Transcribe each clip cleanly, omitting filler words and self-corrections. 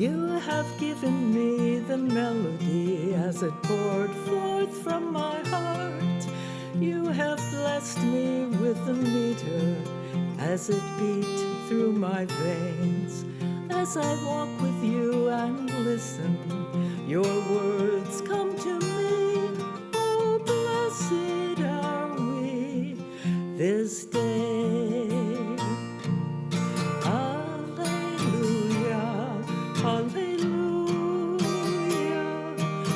You have given me the melody as it poured forth from my heart. You have blessed me with the meter as it beat through my veins. As I walk with you and listen, your words come to me. Oh, blessed are we this day. Alleluia, alleluia,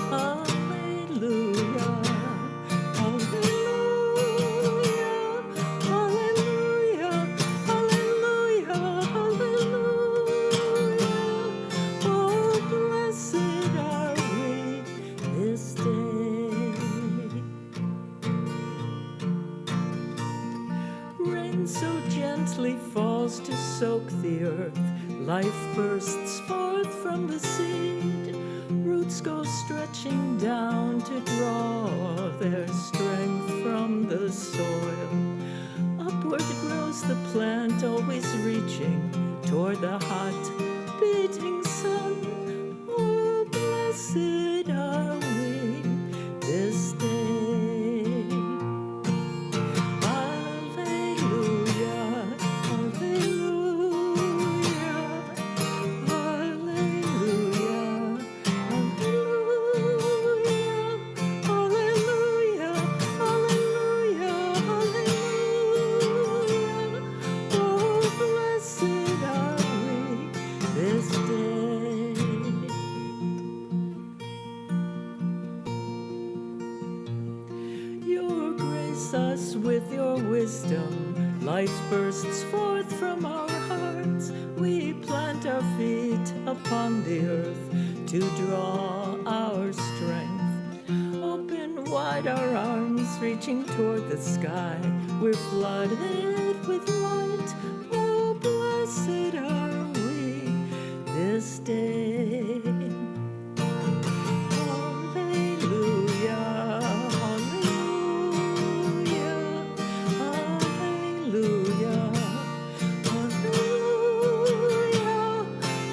alleluia, alleluia, alleluia, alleluia, alleluia. Oh, blessed are we this day. Rain so gently falls to soak the earth. Life bursts forth from the seed. Roots go stretching down to draw their strength from the soil. Upward grows the plant, always reaching toward the hot, beating sun. Oh, blessed are we this day. Alleluia, alleluia, alleluia, alleluia, alleluia, alleluia, alleluia. Oh, blessed are we this day. Your grace us with your wisdom. Life bursts forth from our hearts. We plant our feet upon the earth to draw our strength. Open wide our arms, reaching toward the sky. We're flooded with light. Oh, blessed are we this day. Alleluia, alleluia, alleluia, alleluia,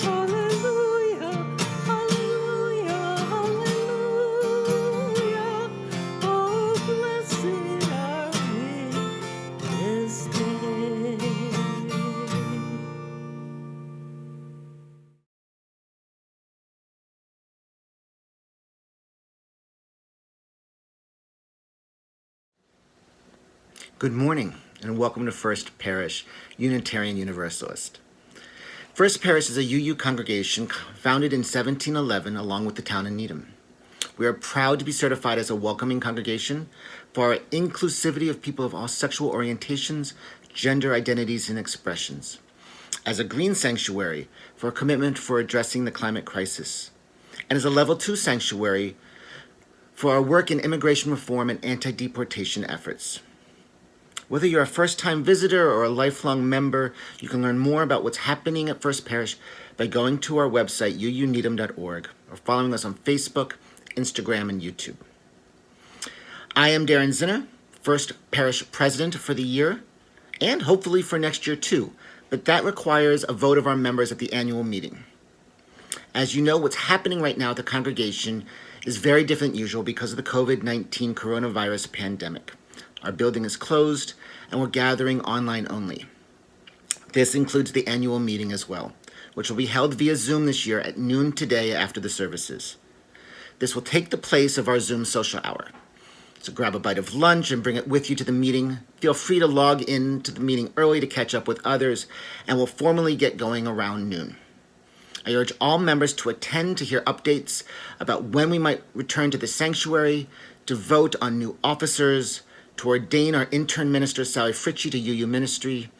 alleluia, alleluia, alleluia. Oh, blessed are we this day. Good morning, and welcome to First Parish, Unitarian Universalist. First Parish is a UU congregation founded in 1711 along with the town of Needham. We are proud to be certified as a welcoming congregation for our inclusivity of people of all sexual orientations, gender identities, and expressions. As a green sanctuary for a commitment for addressing the climate crisis. And as a level 2 sanctuary for our work in immigration reform and anti-deportation efforts. Whether you're a first-time visitor or a lifelong member, you can learn more about what's happening at First Parish by going to our website, uuneedham.org, or following us on Facebook, Instagram, and YouTube. I am Darren Zinner, First Parish President for the year, and hopefully for next year too, but that requires a vote of our members at the annual meeting. As you know, what's happening right now at the congregation is very different than usual because of the COVID-19 coronavirus pandemic. Our building is closed, and we're gathering online only. This includes the annual meeting as well, which will be held via Zoom this year at noon today after the services. This will take the place of our Zoom social hour. So grab a bite of lunch and bring it with you to the meeting. Feel free to log in to the meeting early to catch up with others, and we'll formally get going around noon. I urge all members to attend to hear updates about when we might return to the sanctuary, to vote on new officers, to ordain our intern minister, Sally Fritchie, to UU ministry,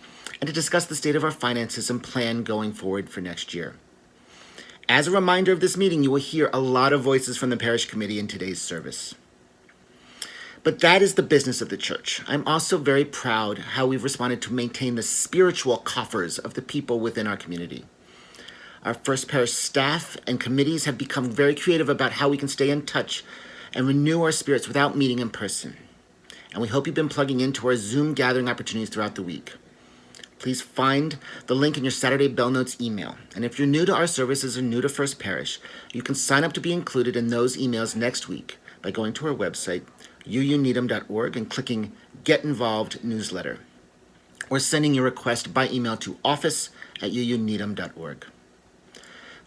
and to discuss the state of our finances and plan going forward for next year. As a reminder of this meeting, you will hear a lot of voices from the parish committee in today's service. But that is the business of the church. I'm also very proud how we've responded to maintain the spiritual coffers of the people within our community. Our First Parish staff and committees have become very creative about how we can stay in touch and renew our spirits without meeting in person. And we hope you've been plugging into our Zoom gathering opportunities throughout the week. Please find the link in your Saturday Bell Notes email. And if you're new to our services or new to First Parish, you can sign up to be included in those emails next week by going to our website, uuneedham.org, and clicking Get Involved Newsletter, or sending your request by email to office@uuneedham.org.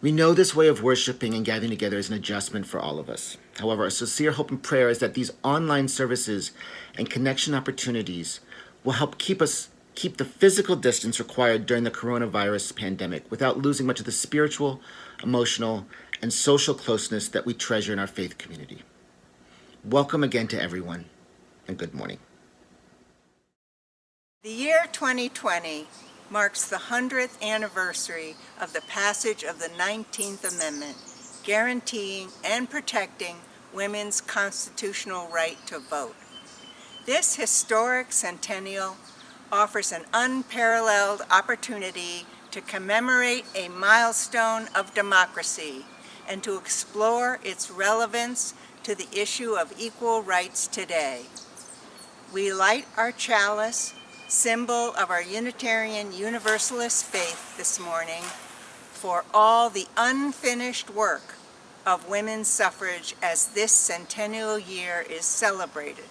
We know this way of worshiping and gathering together is an adjustment for all of us. However, our sincere hope and prayer is that these online services and connection opportunities will help keep the physical distance required during the coronavirus pandemic without losing much of the spiritual, emotional, and social closeness that we treasure in our faith community. Welcome again to everyone, and good morning. The year 2020 marks the 100th anniversary of the passage of the 19th Amendment, guaranteeing and protecting women's constitutional right to vote. This historic centennial offers an unparalleled opportunity to commemorate a milestone of democracy and to explore its relevance to the issue of equal rights today. We light our chalice, symbol of our Unitarian Universalist faith this morning, for all the unfinished work of women's suffrage as this centennial year is celebrated,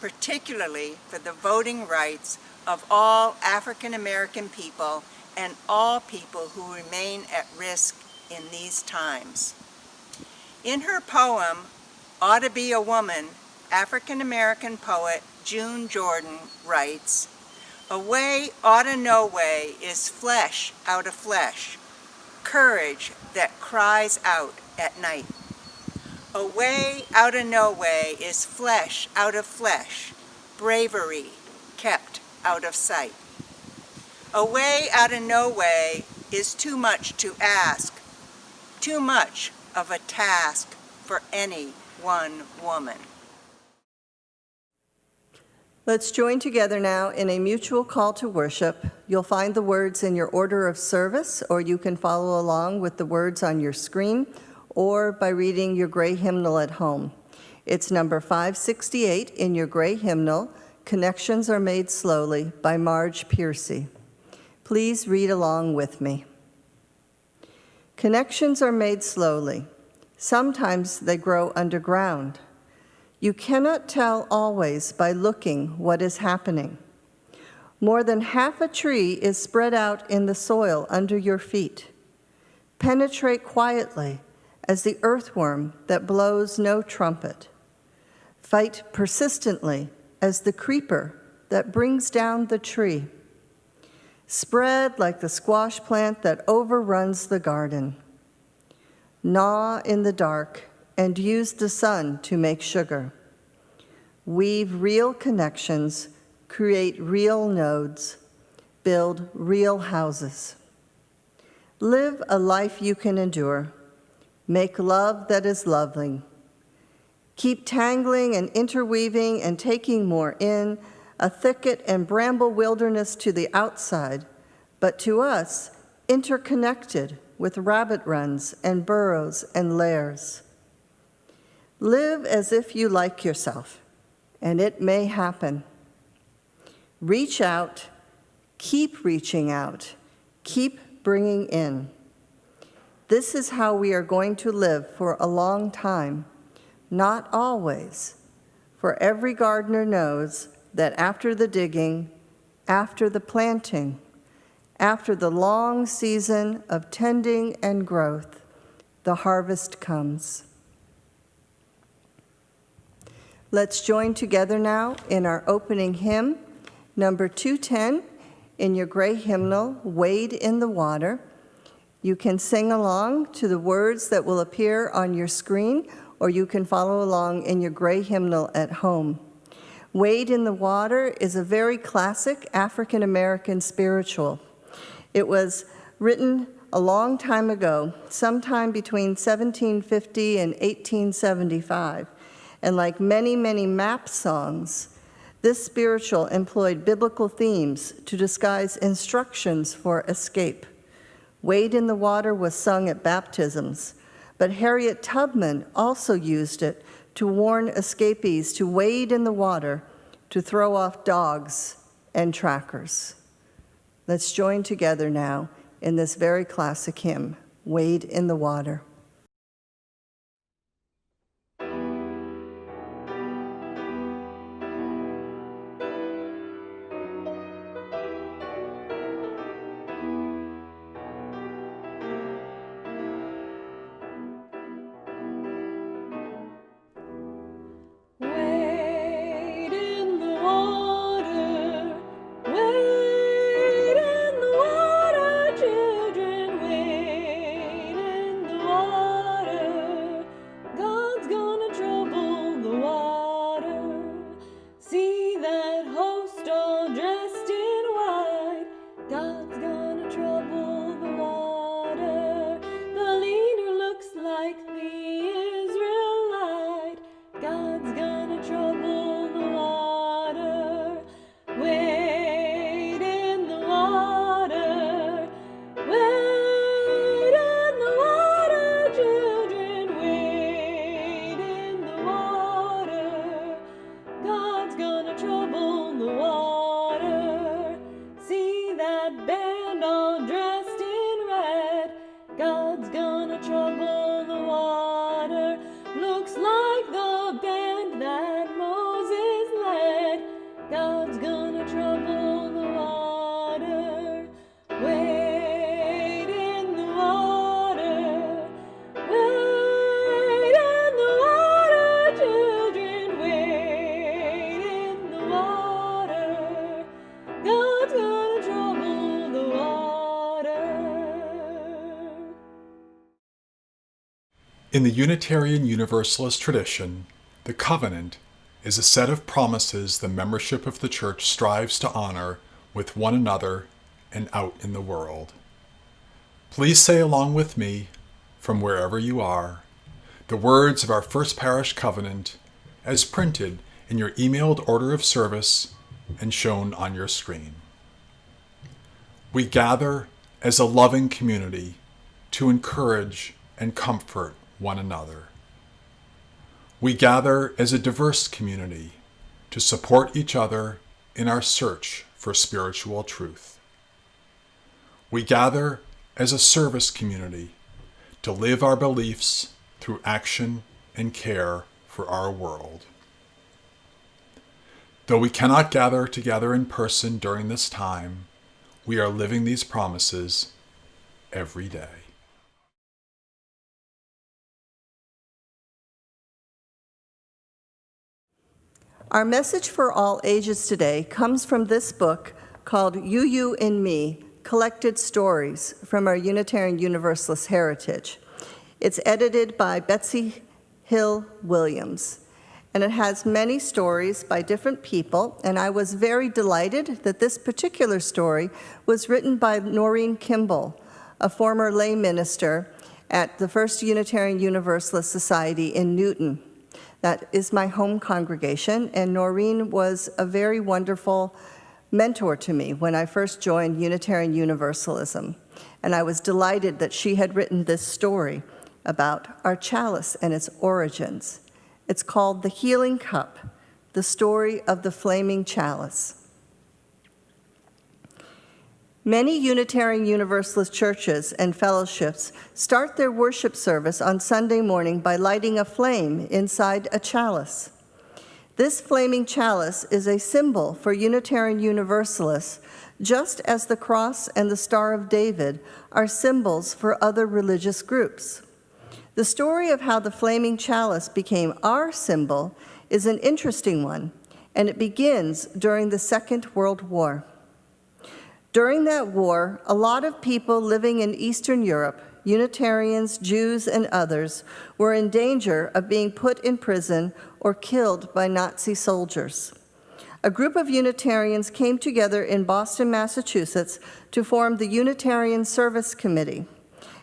particularly for the voting rights of all African American people and all people who remain at risk in these times. In her poem, Ought to Be a Woman, African American poet June Jordan writes, "A way oughta no way is flesh out of flesh, courage that cries out at night. A way outta no way is flesh out of flesh, bravery kept out of sight. A way outta no way is too much to ask, too much of a task for any one woman." Let's join together now in a mutual call to worship. You'll find the words in your order of service, or you can follow along with the words on your screen, or by reading your gray hymnal at home. It's number 568 in your gray hymnal, Connections Are Made Slowly by Marge Piercy. Please read along with me. Connections are made slowly. Sometimes they grow underground. You cannot tell always by looking what is happening. More than half a tree is spread out in the soil under your feet. Penetrate quietly as the earthworm that blows no trumpet. Fight persistently as the creeper that brings down the tree. Spread like the squash plant that overruns the garden. Gnaw in the dark and use the sun to make sugar. Weave real connections, create real nodes, build real houses. Live a life you can endure. Make love that is lovely. Keep tangling and interweaving and taking more in, a thicket and bramble wilderness to the outside, but to us, interconnected with rabbit runs and burrows and lairs. Live as if you like yourself, and it may happen. Reach out, keep reaching out, keep bringing in. This is how we are going to live for a long time, not always, for every gardener knows that after the digging, after the planting, after the long season of tending and growth, the harvest comes. Let's join together now in our opening hymn, number 210, in your gray hymnal, Wade in the Water. You can sing along to the words that will appear on your screen, or you can follow along in your gray hymnal at home. Wade in the Water is a very classic African American spiritual. It was written a long time ago, sometime between 1750 and 1875. And like many, many map songs, this spiritual employed biblical themes to disguise instructions for escape. Wade in the Water was sung at baptisms, but Harriet Tubman also used it to warn escapees to wade in the water to throw off dogs and trackers. Let's join together now in this very classic hymn, Wade in the Water. In the Unitarian Universalist tradition, the covenant is a set of promises the membership of the Church strives to honor with one another and out in the world. Please say along with me, from wherever you are, the words of our First Parish Covenant as printed in your emailed order of service and shown on your screen. We gather as a loving community to encourage and comfort one another. We gather as a diverse community to support each other in our search for spiritual truth. We gather as a service community to live our beliefs through action and care for our world. Though we cannot gather together in person during this time, we are living these promises every day. Our message for all ages today comes from this book called You and Me, Collected Stories from Our Unitarian Universalist Heritage. It's edited by Betsy Hill Williams, and it has many stories by different people, and I was very delighted that this particular story was written by Noreen Kimball, a former lay minister at the First Unitarian Universalist Society in Newton. That is my home congregation, and Noreen was a very wonderful mentor to me when I first joined Unitarian Universalism. And I was delighted that she had written this story about our chalice and its origins. It's called The Healing Cup, the story of the flaming chalice. Many Unitarian Universalist churches and fellowships start their worship service on Sunday morning by lighting a flame inside a chalice. This flaming chalice is a symbol for Unitarian Universalists, just as the cross and the Star of David are symbols for other religious groups. The story of how the flaming chalice became our symbol is an interesting one, and it begins during the Second World War. During that war, a lot of people living in Eastern Europe, Unitarians, Jews, and others, were in danger of being put in prison or killed by Nazi soldiers. A group of Unitarians came together in Boston, Massachusetts, to form the Unitarian Service Committee,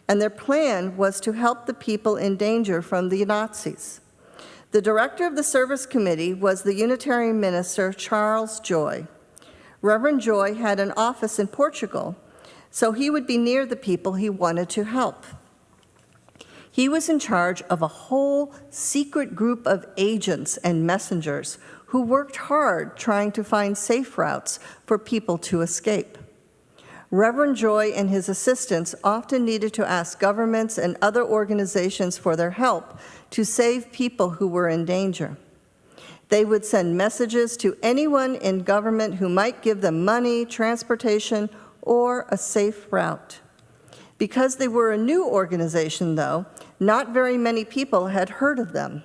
and their plan was to help the people in danger from the Nazis. The director of the Service Committee was the Unitarian minister, Charles Joy. Reverend Joy had an office in Portugal, so he would be near the people he wanted to help. He was in charge of a whole secret group of agents and messengers who worked hard trying to find safe routes for people to escape. Reverend Joy and his assistants often needed to ask governments and other organizations for their help to save people who were in danger. They would send messages to anyone in government who might give them money, transportation, or a safe route. Because they were a new organization, though, not very many people had heard of them.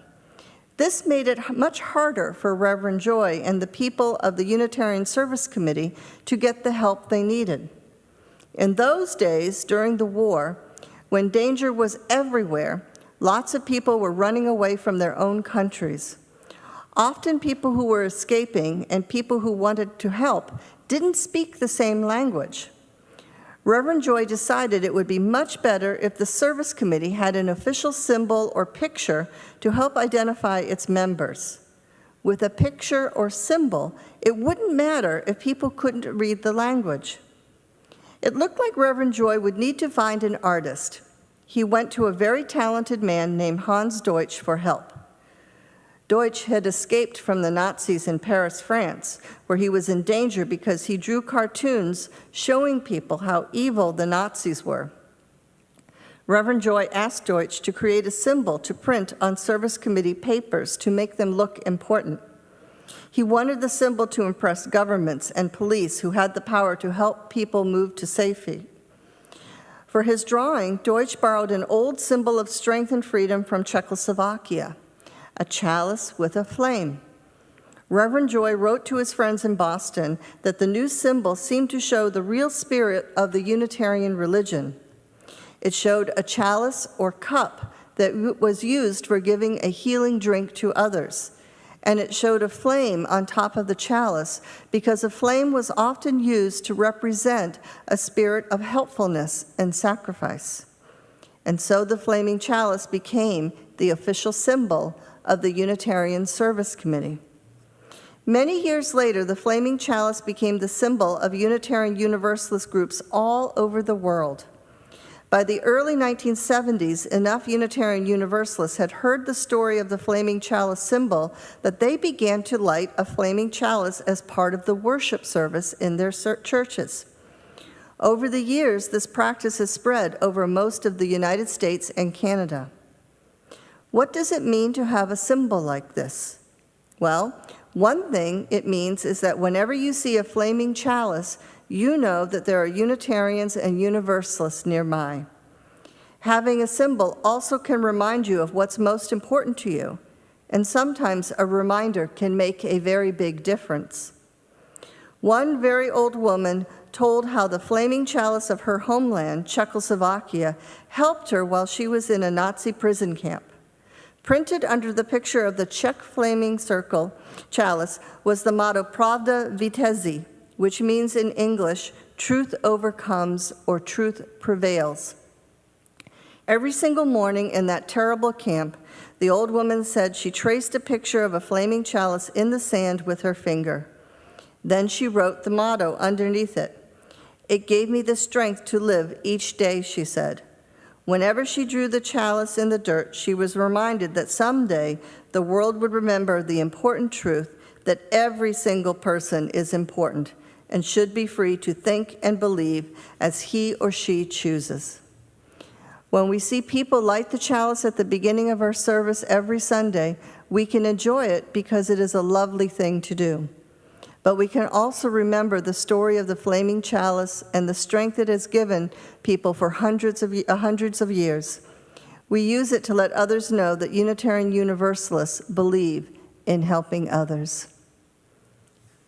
This made it much harder for Reverend Joy and the people of the Unitarian Service Committee to get the help they needed. In those days, during the war, when danger was everywhere, lots of people were running away from their own countries. Often people who were escaping and people who wanted to help didn't speak the same language. Reverend Joy decided it would be much better if the service committee had an official symbol or picture to help identify its members. With a picture or symbol, it wouldn't matter if people couldn't read the language. It looked like Reverend Joy would need to find an artist. He went to a very talented man named Hans Deutsch for help. Deutsch had escaped from the Nazis in Paris, France, where he was in danger because he drew cartoons showing people how evil the Nazis were. Reverend Joy asked Deutsch to create a symbol to print on service committee papers to make them look important. He wanted the symbol to impress governments and police who had the power to help people move to safety. For his drawing, Deutsch borrowed an old symbol of strength and freedom from Czechoslovakia, a chalice with a flame. Reverend Joy wrote to his friends in Boston that the new symbol seemed to show the real spirit of the Unitarian religion. It showed a chalice or cup that was used for giving a healing drink to others. And it showed a flame on top of the chalice because a flame was often used to represent a spirit of helpfulness and sacrifice. And so the flaming chalice became the official symbol of the Unitarian Service Committee. Many years later, the flaming chalice became the symbol of Unitarian Universalist groups all over the world. By the early 1970s, enough Unitarian Universalists had heard the story of the flaming chalice symbol that they began to light a flaming chalice as part of the worship service in their churches. Over the years, this practice has spread over most of the United States and Canada. What does it mean to have a symbol like this? Well, one thing it means is that whenever you see a flaming chalice, you know that there are Unitarians and Universalists nearby. Having a symbol also can remind you of what's most important to you, and sometimes a reminder can make a very big difference. One very old woman told how the flaming chalice of her homeland, Czechoslovakia, helped her while she was in a Nazi prison camp. Printed under the picture of the Czech flaming circle chalice was the motto Pravda Vítězí, which means in English, truth overcomes or truth prevails. Every single morning in that terrible camp, the old woman said she traced a picture of a flaming chalice in the sand with her finger. Then she wrote the motto underneath it. It gave me the strength to live each day, she said. Whenever she drew the chalice in the dirt, she was reminded that someday the world would remember the important truth that every single person is important and should be free to think and believe as he or she chooses. When we see people light the chalice at the beginning of our service every Sunday, we can enjoy it because it is a lovely thing to do. But we can also remember the story of the flaming chalice and the strength it has given people for hundreds of years. We use it to let others know that Unitarian Universalists believe in helping others.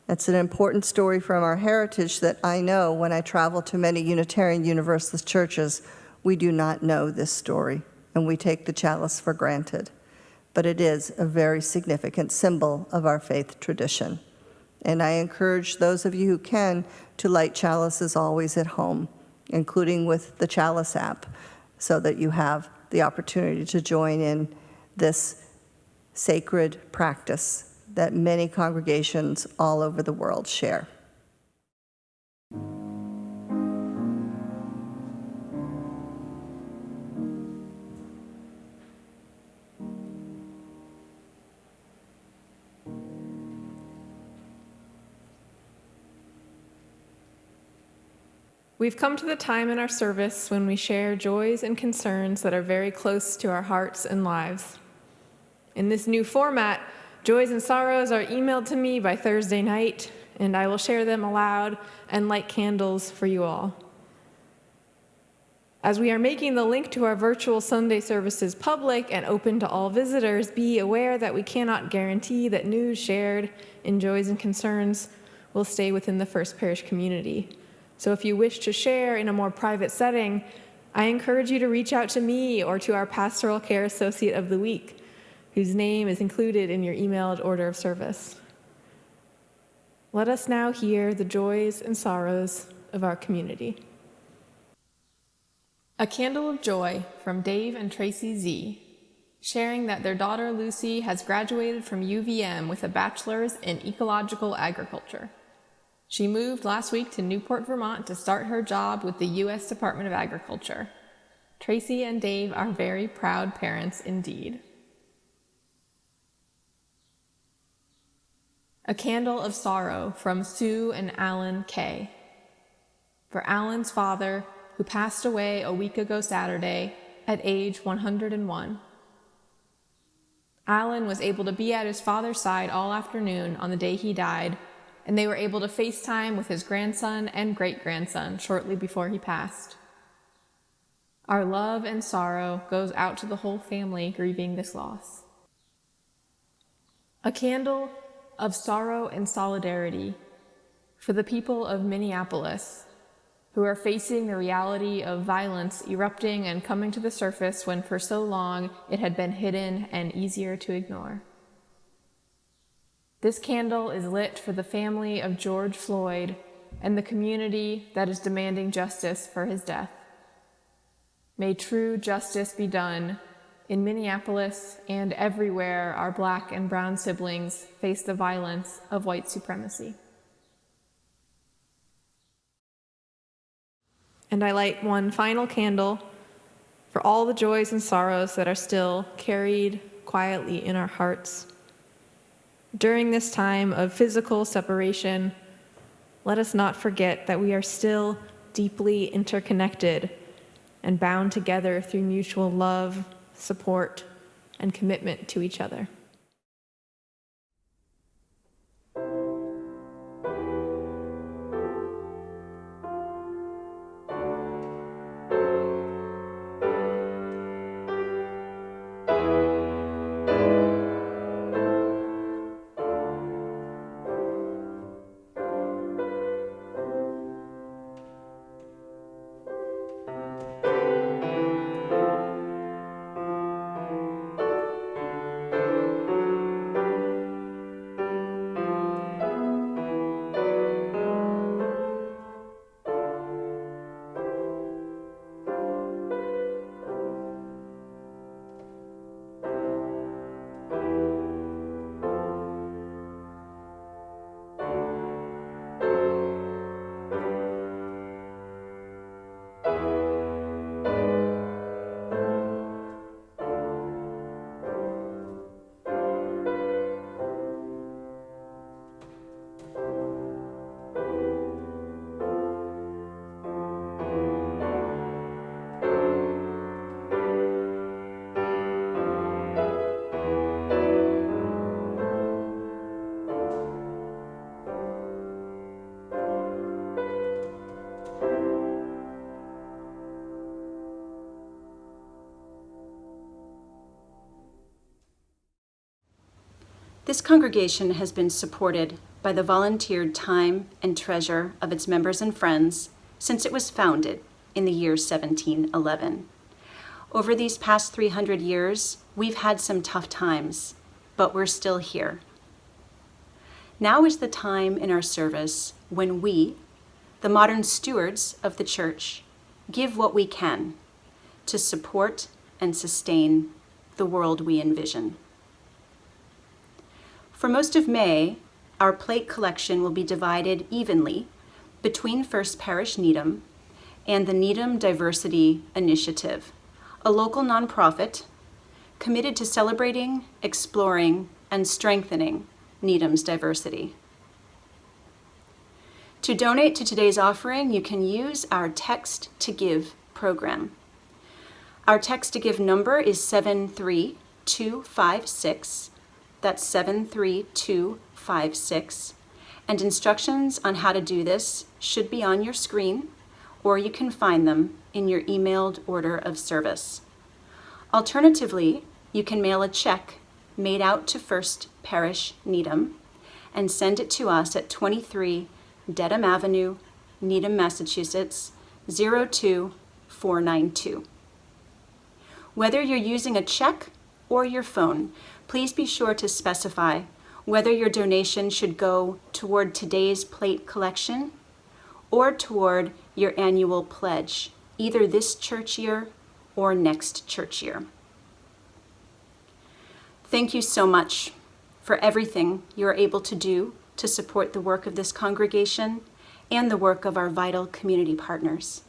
That's an important story from our heritage that I know when I travel to many Unitarian Universalist churches, we do not know this story, and we take the chalice for granted. But it is a very significant symbol of our faith tradition. And I encourage those of you who can to light chalices always at home, including with the Chalice app, so that you have the opportunity to join in this sacred practice that many congregations all over the world share. We've come to the time in our service when we share joys and concerns that are very close to our hearts and lives. In this new format, joys and sorrows are emailed to me by Thursday night, and I will share them aloud and light candles for you all. As we are making the link to our virtual Sunday services public and open to all visitors, be aware that we cannot guarantee that news shared in Joys and Concerns will stay within the First Parish community. So if you wish to share in a more private setting, I encourage you to reach out to me or to our Pastoral Care Associate of the Week, whose name is included in your emailed order of service. Let us now hear the joys and sorrows of our community. A Candle of Joy from Dave and Tracy Z, sharing that their daughter Lucy has graduated from UVM with a bachelor's in ecological agriculture. She moved last week to Newport, Vermont to start her job with the U.S. Department of Agriculture. Tracy and Dave are very proud parents indeed. A Candle of Sorrow from Sue and Alan K. For Alan's father, who passed away a week ago Saturday at age 101. Alan was able to be at his father's side all afternoon on the day he died, and they were able to FaceTime with his grandson and great-grandson shortly before he passed. Our love and sorrow goes out to the whole family grieving this loss. A Candle of Sorrow and Solidarity for the people of Minneapolis, who are facing the reality of violence erupting and coming to the surface when for so long it had been hidden and easier to ignore. This candle is lit for the family of George Floyd and the community that is demanding justice for his death. May true justice be done in Minneapolis and everywhere our Black and brown siblings face the violence of white supremacy. And I light one final candle for all the joys and sorrows that are still carried quietly in our hearts. During this time of physical separation, let us not forget that we are still deeply interconnected and bound together through mutual love, support, and commitment to each other. This congregation has been supported by the volunteered time and treasure of its members and friends since it was founded in the year 1711. Over these past 300 years, we've had some tough times, but we're still here. Now is the time in our service when we, the modern stewards of the church, give what we can to support and sustain the world we envision. For most of May, our plate collection will be divided evenly between First Parish Needham and the Needham Diversity Initiative, a local nonprofit committed to celebrating, exploring, and strengthening Needham's diversity. To donate to today's offering, you can use our Text to Give program. Our Text to Give number is 73256. That's 73256. And instructions on how to do this should be on your screen, or you can find them in your emailed order of service. Alternatively, you can mail a check made out to First Parish, Needham, and send it to us at 23 Dedham Avenue, Needham, Massachusetts, 02492. Whether you're using a check or your phone, please be sure to specify whether your donation should go toward today's plate collection or toward your annual pledge, either this church year or next church year. Thank you so much for everything you're able to do to support the work of this congregation and the work of our vital community partners.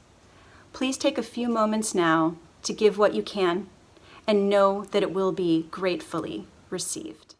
Please take a few moments now to give what you can and know that it will be gratefully received.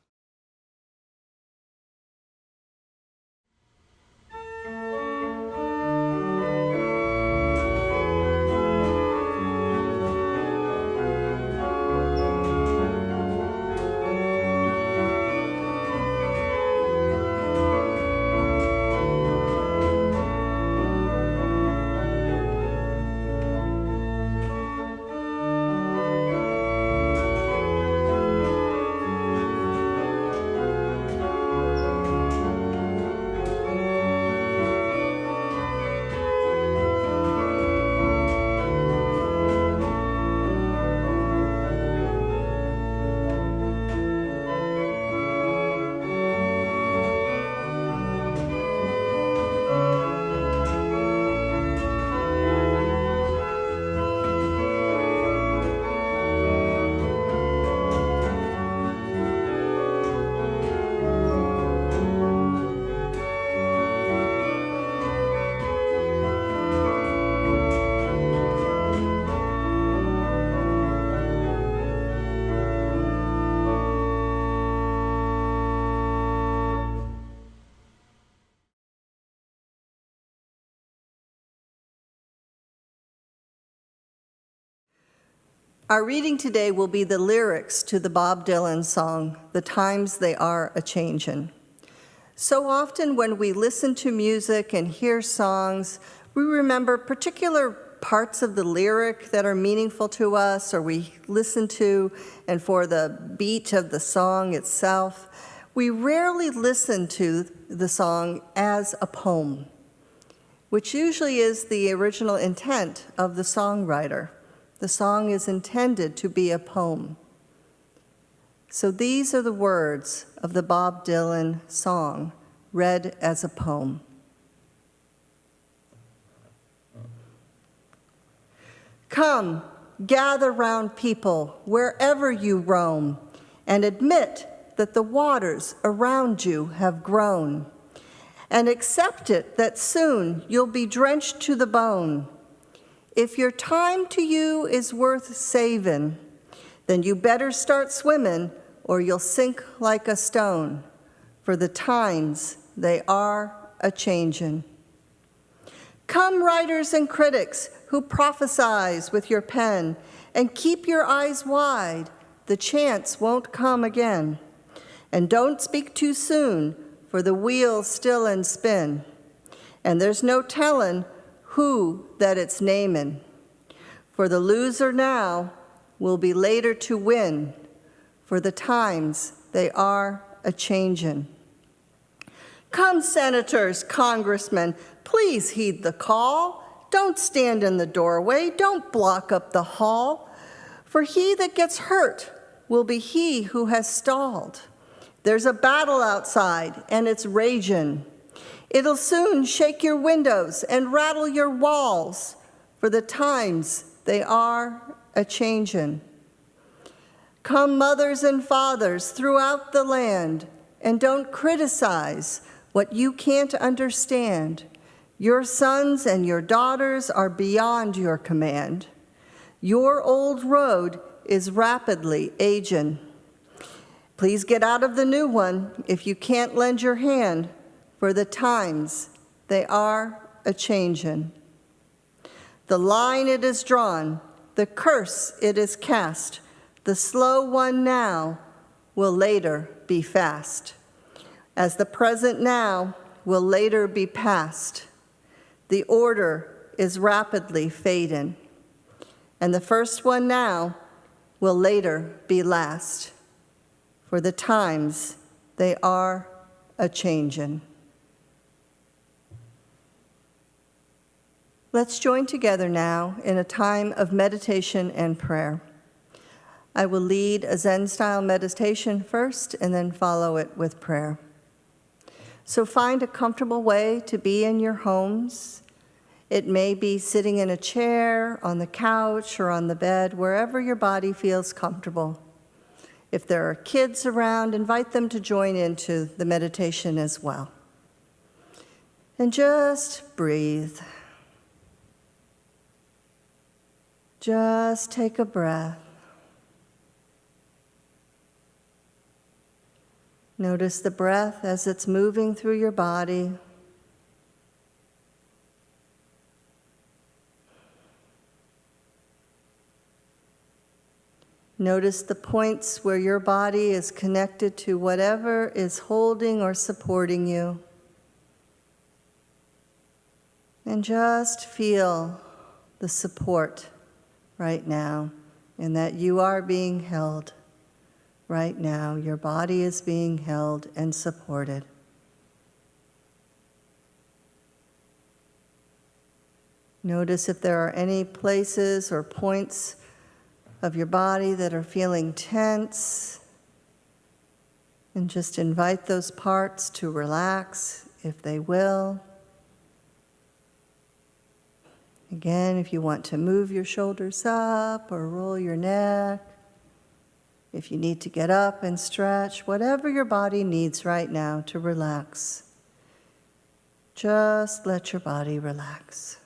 Our reading today will be the lyrics to the Bob Dylan song, "The Times They Are A-Changin'." So often when we listen to music and hear songs, we remember particular parts of the lyric that are meaningful to us, or we listen to, and for the beat of the song itself. We rarely listen to the song as a poem, which usually is the original intent of the songwriter. The song is intended to be a poem. So these are the words of the Bob Dylan song, read as a poem. Come, gather round people wherever you roam, and admit that the waters around you have grown, and accept it that soon you'll be drenched to the bone. If your time to you is worth saving, then you better start swimming or you'll sink like a stone, for the times they are a-changin'. Come, writers and critics who prophesize with your pen, and keep your eyes wide, the chance won't come again. And don't speak too soon, for the wheel's still in spin, and there's no telling who that it's naming. For the loser now will be later to win, for the times they are a-changin'. Come, senators, congressmen, please heed the call. Don't stand in the doorway, don't block up the hall, for he that gets hurt will be he who has stalled. There's a battle outside, and it's ragin'. It'll soon shake your windows and rattle your walls, for the times they are a-changin'. Come, mothers and fathers throughout the land, and don't criticize what you can't understand. Your sons and your daughters are beyond your command. Your old road is rapidly aging. Please get out of the new one if you can't lend your hand, for the times they are A-Changin. The line it is drawn, the curse it is cast, the slow one now will later be fast, as the present now will later be past. The order is rapidly fading, and the first one now will later be last, for the times they are A-Changin. Let's join together now in a time of meditation and prayer. I will lead a Zen Style meditation first and then follow it with prayer. So find a comfortable way to be in your homes. It may be sitting in a chair, on the couch, or on the bed, wherever your body feels comfortable. If there are kids around, invite them to join into the meditation as well. And just breathe. Just take a breath. Notice the breath as it's moving through your body. Notice the points where your body is connected to whatever is holding or supporting you. And just feel the support right now, and that you are being held right now. Your body is being held and supported. Notice if there are any places or points of your body that are feeling tense, and just invite those parts to relax if they will. Again, if you want to move your shoulders up or roll your neck, if you need to get up and stretch, whatever your body needs right now to relax, just let your body relax.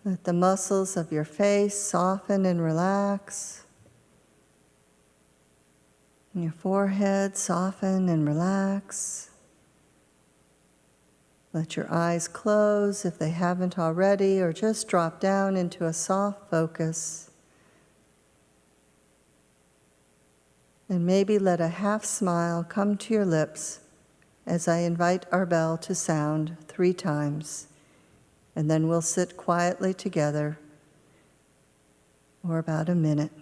Let the muscles of your face soften and relax. And your forehead soften and relax. Let your eyes close if they haven't already, or just drop down into a soft focus. And maybe let a half smile come to your lips as I invite our bell to sound 3 times. And then we'll sit quietly together for about a minute.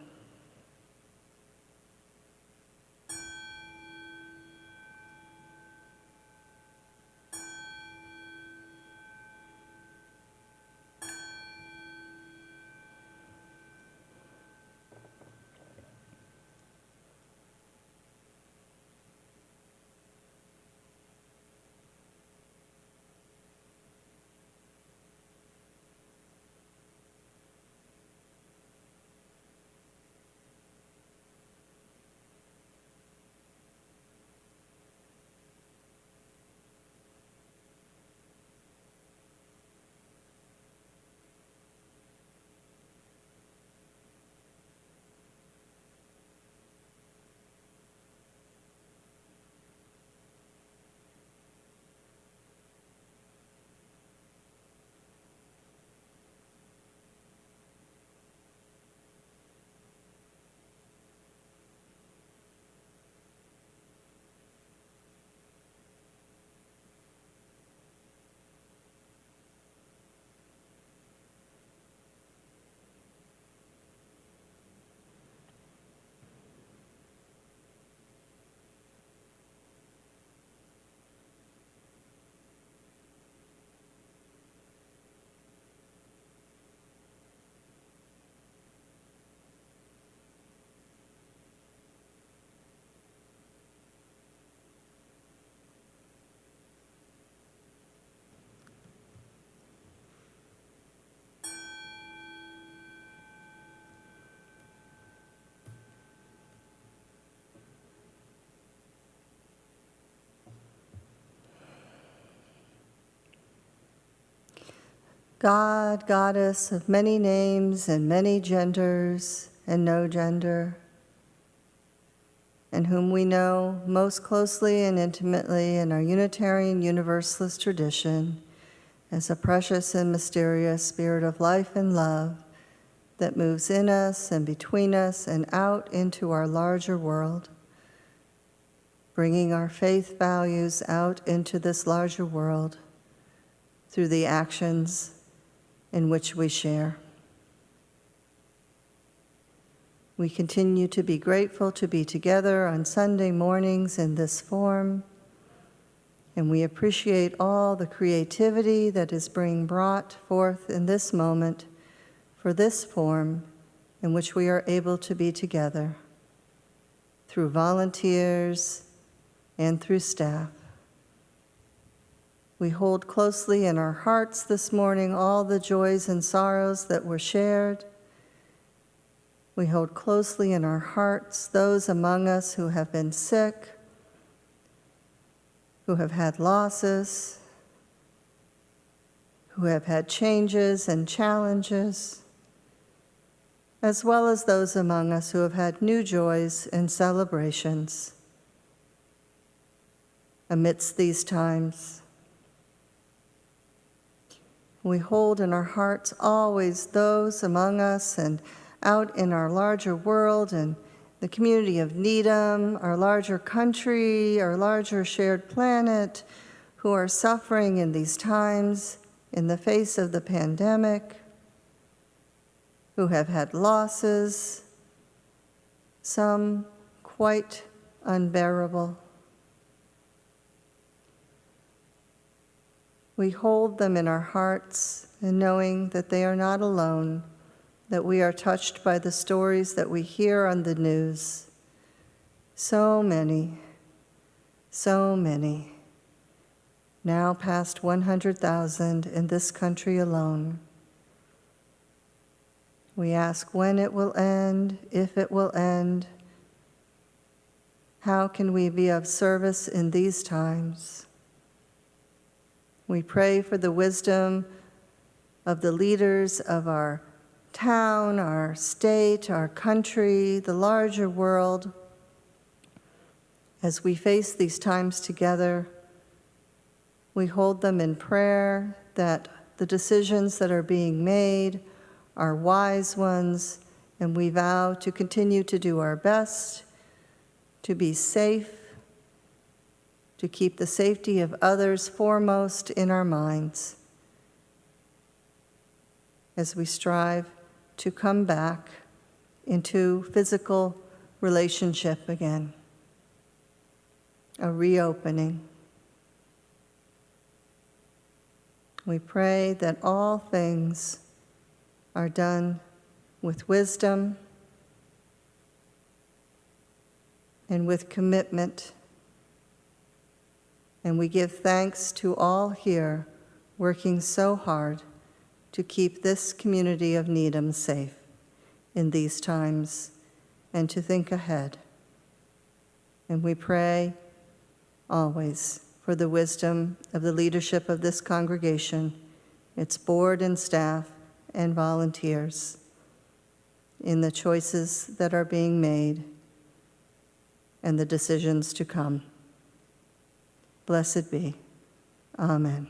God, goddess of many names and many genders and no gender, and whom we know most closely and intimately in our Unitarian Universalist tradition as a precious and mysterious spirit of life and love that moves in us and between us and out into our larger world, bringing our faith values out into this larger world through the actions in which we share. We continue to be grateful to be together on Sunday mornings in this form, and we appreciate all the creativity that is being brought forth in this moment for this form in which we are able to be together through volunteers and through staff. We hold closely in our hearts this morning all the joys and sorrows that were shared. We hold closely in our hearts those among us who have been sick, who have had losses, who have had changes and challenges, as well as those among us who have had new joys and celebrations amidst these times. We hold in our hearts always those among us and out in our larger world and the community of Needham, our larger country, our larger shared planet, who are suffering in these times in the face of the pandemic, who have had losses, some quite unbearable. We hold them in our hearts and knowing that they are not alone, that we are touched by the stories that we hear on the news. So many, now past 100,000 in this country alone. We ask when it will end, if it will end. How can we be of service in these times? We pray for the wisdom of the leaders of our town, our state, our country, the larger world. As we face these times together, we hold them in prayer that the decisions that are being made are wise ones, and we vow to continue to do our best, to be safe, to keep the safety of others foremost in our minds as we strive to come back into physical relationship again, a reopening. We pray that all things are done with wisdom and with commitment. And we give thanks to all here working so hard to keep this community of Needham safe in these times and to think ahead. And we pray always for the wisdom of the leadership of this congregation, its board and staff, and volunteers in the choices that are being made and the decisions to come. Blessed be. Amen.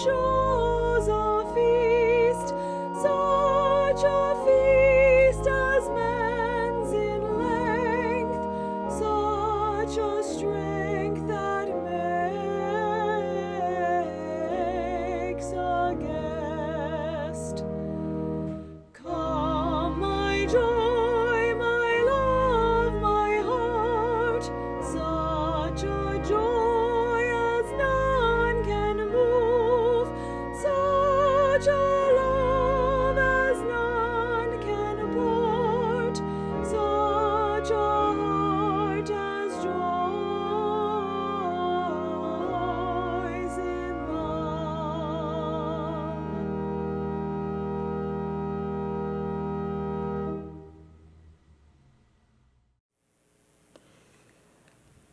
Shows a feast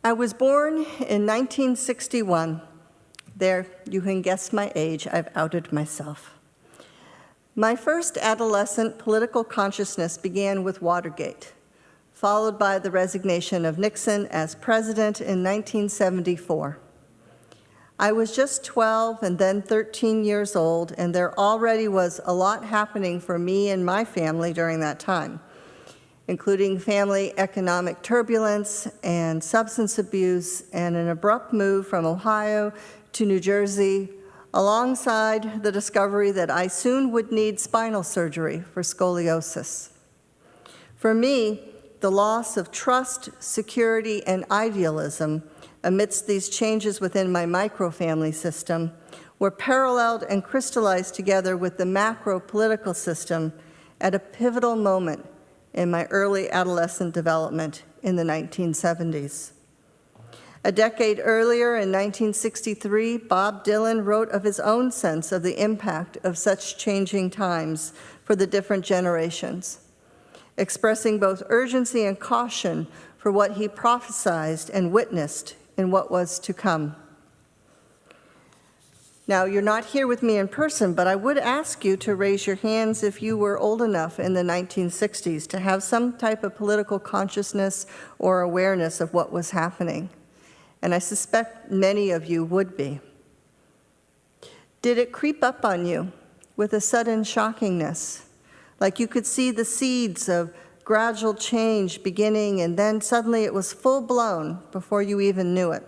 I was born in 1961. There, you can guess my age. I've outed myself. My first adolescent political consciousness began with Watergate, followed by the resignation of Nixon as president in 1974. I was just 12 and then 13 years old, and there already was a lot happening for me and my family during that time, including family economic turbulence and substance abuse and an abrupt move from Ohio to New Jersey, alongside the discovery that I soon would need spinal surgery for scoliosis. For me, the loss of trust, security, and idealism amidst these changes within my micro-family system were paralleled and crystallized together with the macro-political system at a pivotal moment in my early adolescent development in the 1970s. A decade earlier, in 1963, Bob Dylan wrote of his own sense of the impact of such changing times for the different generations, expressing both urgency and caution for what he prophesied and witnessed in what was to come. Now, you're not here with me in person, but I would ask you to raise your hands if you were old enough in the 1960s to have some type of political consciousness or awareness of what was happening. And I suspect many of you would be. Did it creep up on you with a sudden shockingness, like you could see the seeds of gradual change beginning, and then suddenly it was full-blown before you even knew it?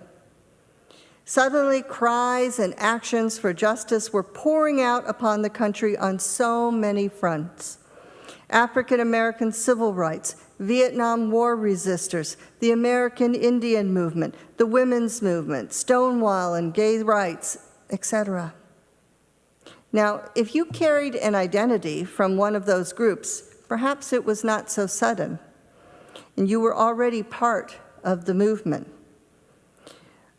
Suddenly, cries and actions for justice were pouring out upon the country on so many fronts. African American civil rights, Vietnam War resistors, the American Indian movement, the women's movement, Stonewall and gay rights, etc. Now, if you carried an identity from one of those groups, perhaps it was not so sudden, and you were already part of the movement.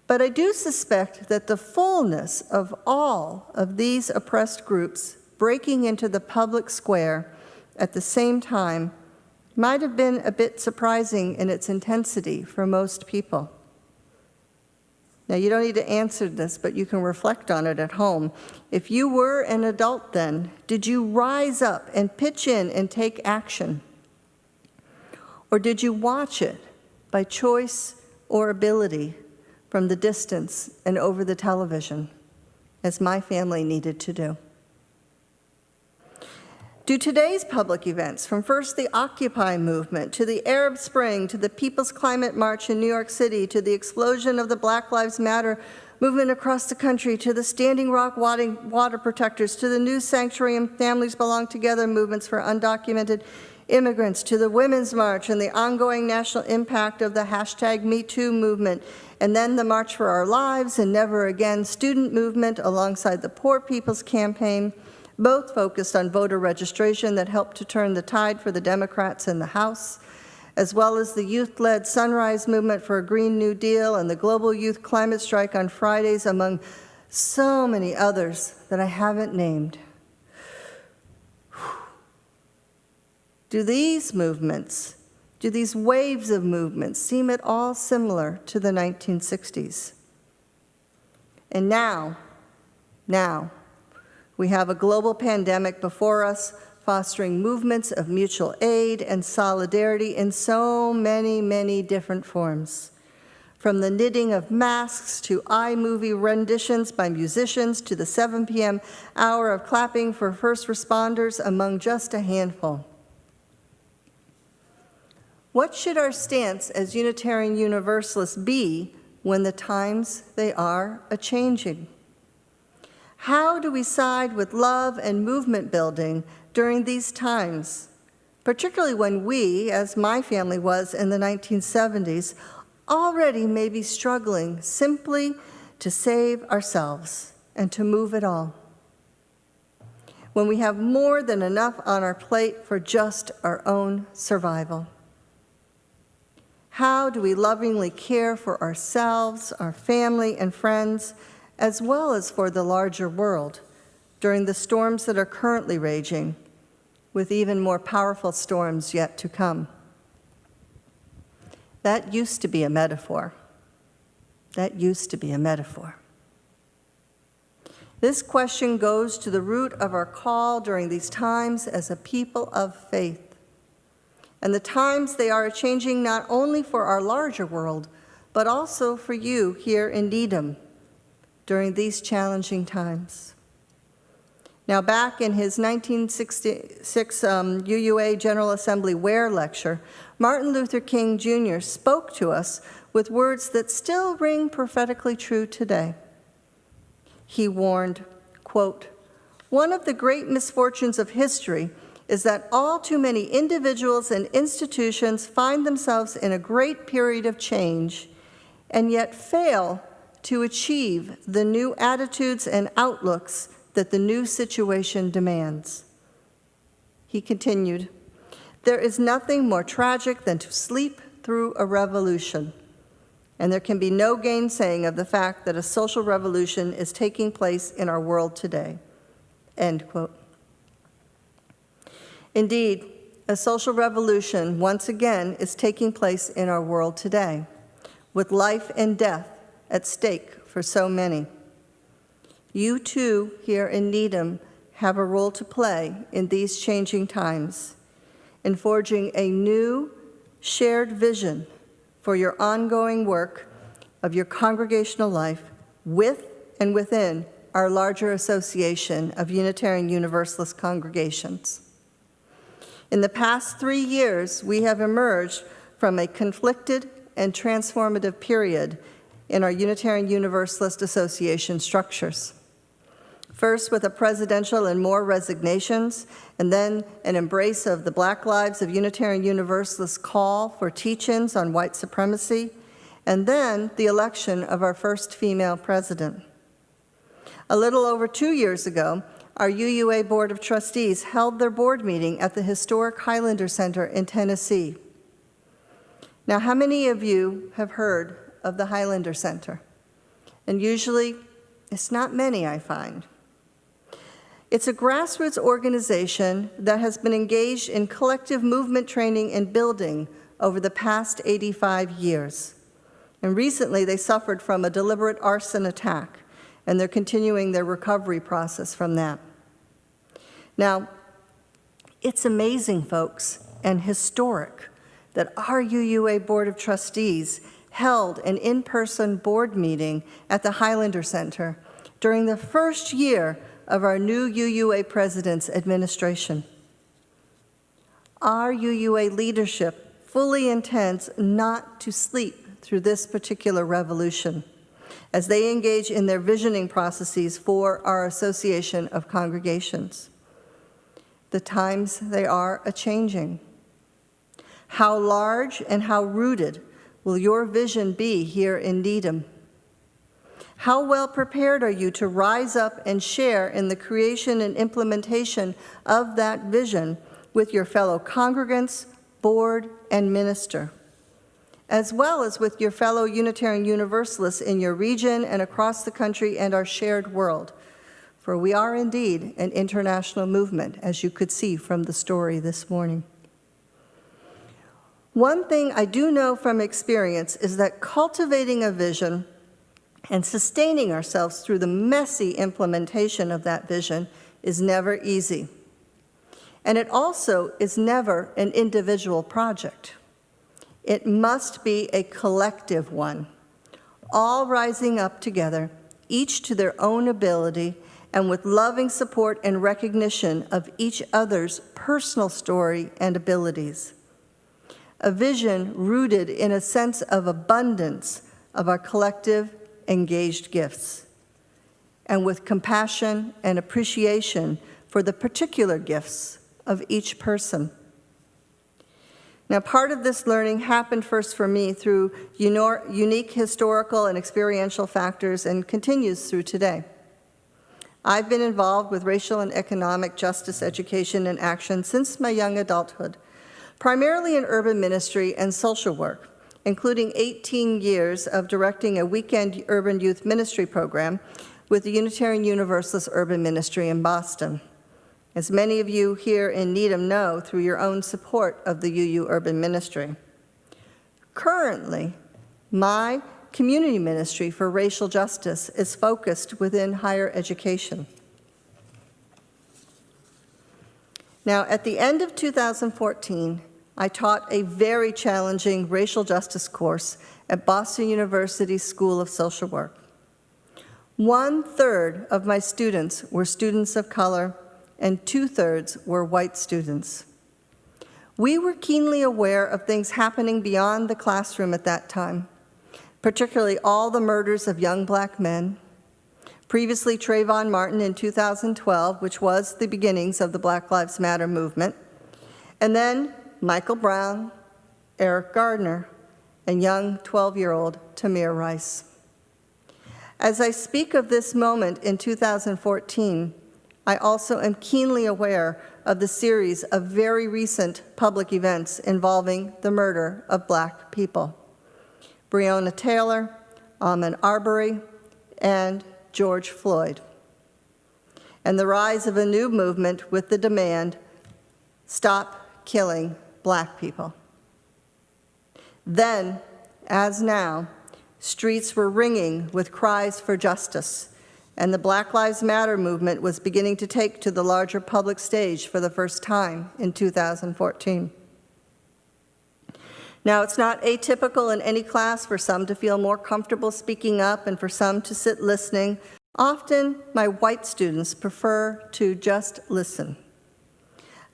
But I do suspect that the fullness of all of these oppressed groups breaking into the public square at the same time might have been a bit surprising in its intensity for most people. Now, you don't need to answer this, but you can reflect on it at home. If you were an adult then, did you rise up and pitch in and take action? Or did you watch it by choice or ability from the distance and over the television, as my family needed to do? Do today's public events, from first the Occupy movement, to the Arab Spring, to the People's Climate March in New York City, to the explosion of the Black Lives Matter movement across the country, to the Standing Rock water protectors, to the New Sanctuary and Families Belong Together movements for undocumented immigrants, to the Women's March and the ongoing national impact of the #MeToo movement, and then the March for Our Lives and Never Again student movement alongside the Poor People's Campaign, both focused on voter registration that helped to turn the tide for the Democrats in the House, as well as the youth-led Sunrise Movement for a Green New Deal and the Global Youth Climate Strike on Fridays, among so many others that I haven't named. Do these movements, do these waves of movements seem at all similar to the 1960s? And now, we have a global pandemic before us, fostering movements of mutual aid and solidarity in so many, many different forms. From the knitting of masks to iMovie renditions by musicians to the 7 p.m. hour of clapping for first responders, among just a handful. What should our stance as Unitarian Universalists be when the times they are a-changing? How do we side with love and movement building during these times, particularly when we, as my family was in the 1970s, already may be struggling simply to save ourselves and to move at all? When we have more than enough on our plate for just our own survival? How do we lovingly care for ourselves, our family, and friends, as well as for the larger world during the storms that are currently raging, with even more powerful storms yet to come? That used to be a metaphor. That used to be a metaphor. This question goes to the root of our call during these times as a people of faith. And the times, they are changing not only for our larger world, but also for you here in Needham during these challenging times. Now, back in his 1966 UUA General Assembly Ware lecture, Martin Luther King Jr. spoke to us with words that still ring prophetically true today. He warned, quote, "One of the great misfortunes of history is that all too many individuals and institutions find themselves in a great period of change and yet fail to achieve the new attitudes and outlooks that the new situation demands." He continued, "There is nothing more tragic than to sleep through a revolution, and there can be no gainsaying of the fact that a social revolution is taking place in our world today." End quote. Indeed, a social revolution once again is taking place in our world today, with life and death at stake for so many. You too, here in Needham, have a role to play in these changing times in forging a new, shared vision for your ongoing work of your congregational life with and within our larger association of Unitarian Universalist congregations. In the past 3 years, we have emerged from a conflicted and transformative period in our Unitarian Universalist Association structures. First with a presidential and more resignations, and then an embrace of the Black Lives of Unitarian Universalists call for teach-ins on white supremacy, and then the election of our first female president. A little over 2 years ago, our UUA Board of Trustees held their board meeting at the historic Highlander Center in Tennessee. Now, how many of you have heard of the Highlander Center? And usually, it's not many, I find. It's a grassroots organization that has been engaged in collective movement training and building over the past 85 years. And recently, they suffered from a deliberate arson attack, and they're continuing their recovery process from that. Now, it's amazing, folks, and historic that our UUA Board of Trustees held an in-person board meeting at the Highlander Center during the first year of our new UUA president's administration. Our UUA leadership fully intends not to sleep through this particular revolution as they engage in their visioning processes for our association of congregations. The times, they are a-changing. How large and how rooted will your vision be here in Needham? How well prepared are you to rise up and share in the creation and implementation of that vision with your fellow congregants, board, and minister, as well as with your fellow Unitarian Universalists in your region and across the country and our shared world? For we are indeed an international movement, as you could see from the story this morning. One thing I do know from experience is that cultivating a vision and sustaining ourselves through the messy implementation of that vision is never easy. And it also is never an individual project. It must be a collective one, all rising up together, each to their own ability, and with loving support and recognition of each other's personal story and abilities. A vision rooted in a sense of abundance of our collective engaged gifts, and with compassion and appreciation for the particular gifts of each person. Now, part of this learning happened first for me through unique historical and experiential factors and continues through today. I've been involved with racial and economic justice education and action since my young adulthood, primarily in urban ministry and social work, including 18 years of directing a weekend urban youth ministry program with the Unitarian Universalist Urban Ministry in Boston. As many of you here in Needham know through your own support of the UU Urban Ministry. Currently, my community ministry for racial justice is focused within higher education. Now, at the end of 2014, I taught a very challenging racial justice course at Boston University School of Social Work. 1/3 of my students were students of color, and 2/3 were white students. We were keenly aware of things happening beyond the classroom at that time, particularly all the murders of young black men, previously Trayvon Martin in 2012, which was the beginnings of the Black Lives Matter movement, and then Michael Brown, Eric Gardner, and young 12-year-old Tamir Rice. As I speak of this moment in 2014, I also am keenly aware of the series of very recent public events involving the murder of black people: Breonna Taylor, Ahmaud Arbery, and George Floyd, and the rise of a new movement with the demand, "Stop killing black people." Then, as now, streets were ringing with cries for justice, and the Black Lives Matter movement was beginning to take to the larger public stage for the first time in 2014. Now, it's not atypical in any class for some to feel more comfortable speaking up and for some to sit listening. Often, my white students prefer to just listen.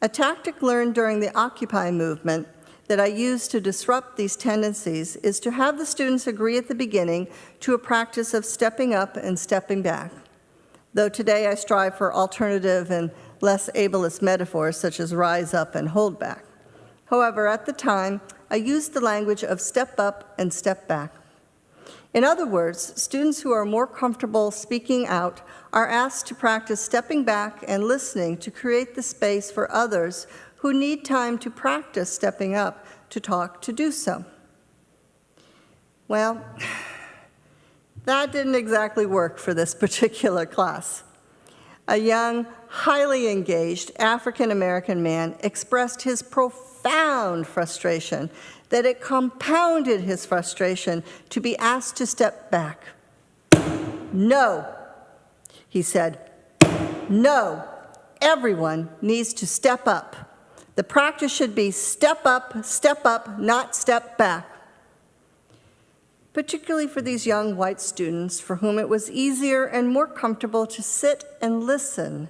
A tactic learned during the Occupy movement that I use to disrupt these tendencies is to have the students agree at the beginning to a practice of stepping up and stepping back. Though today I strive for alternative and less ableist metaphors such as rise up and hold back. However, at the time, I used the language of step up and step back. In other words, students who are more comfortable speaking out are asked to practice stepping back and listening to create the space for others who need time to practice stepping up to talk to do so. Well, that didn't exactly work for this particular class. A young, highly engaged African-American man expressed his profound frustration that it compounded his frustration to be asked to step back. "No," he said, "no, everyone needs to step up. The practice should be step up, not step back." Particularly for these young white students for whom it was easier and more comfortable to sit and listen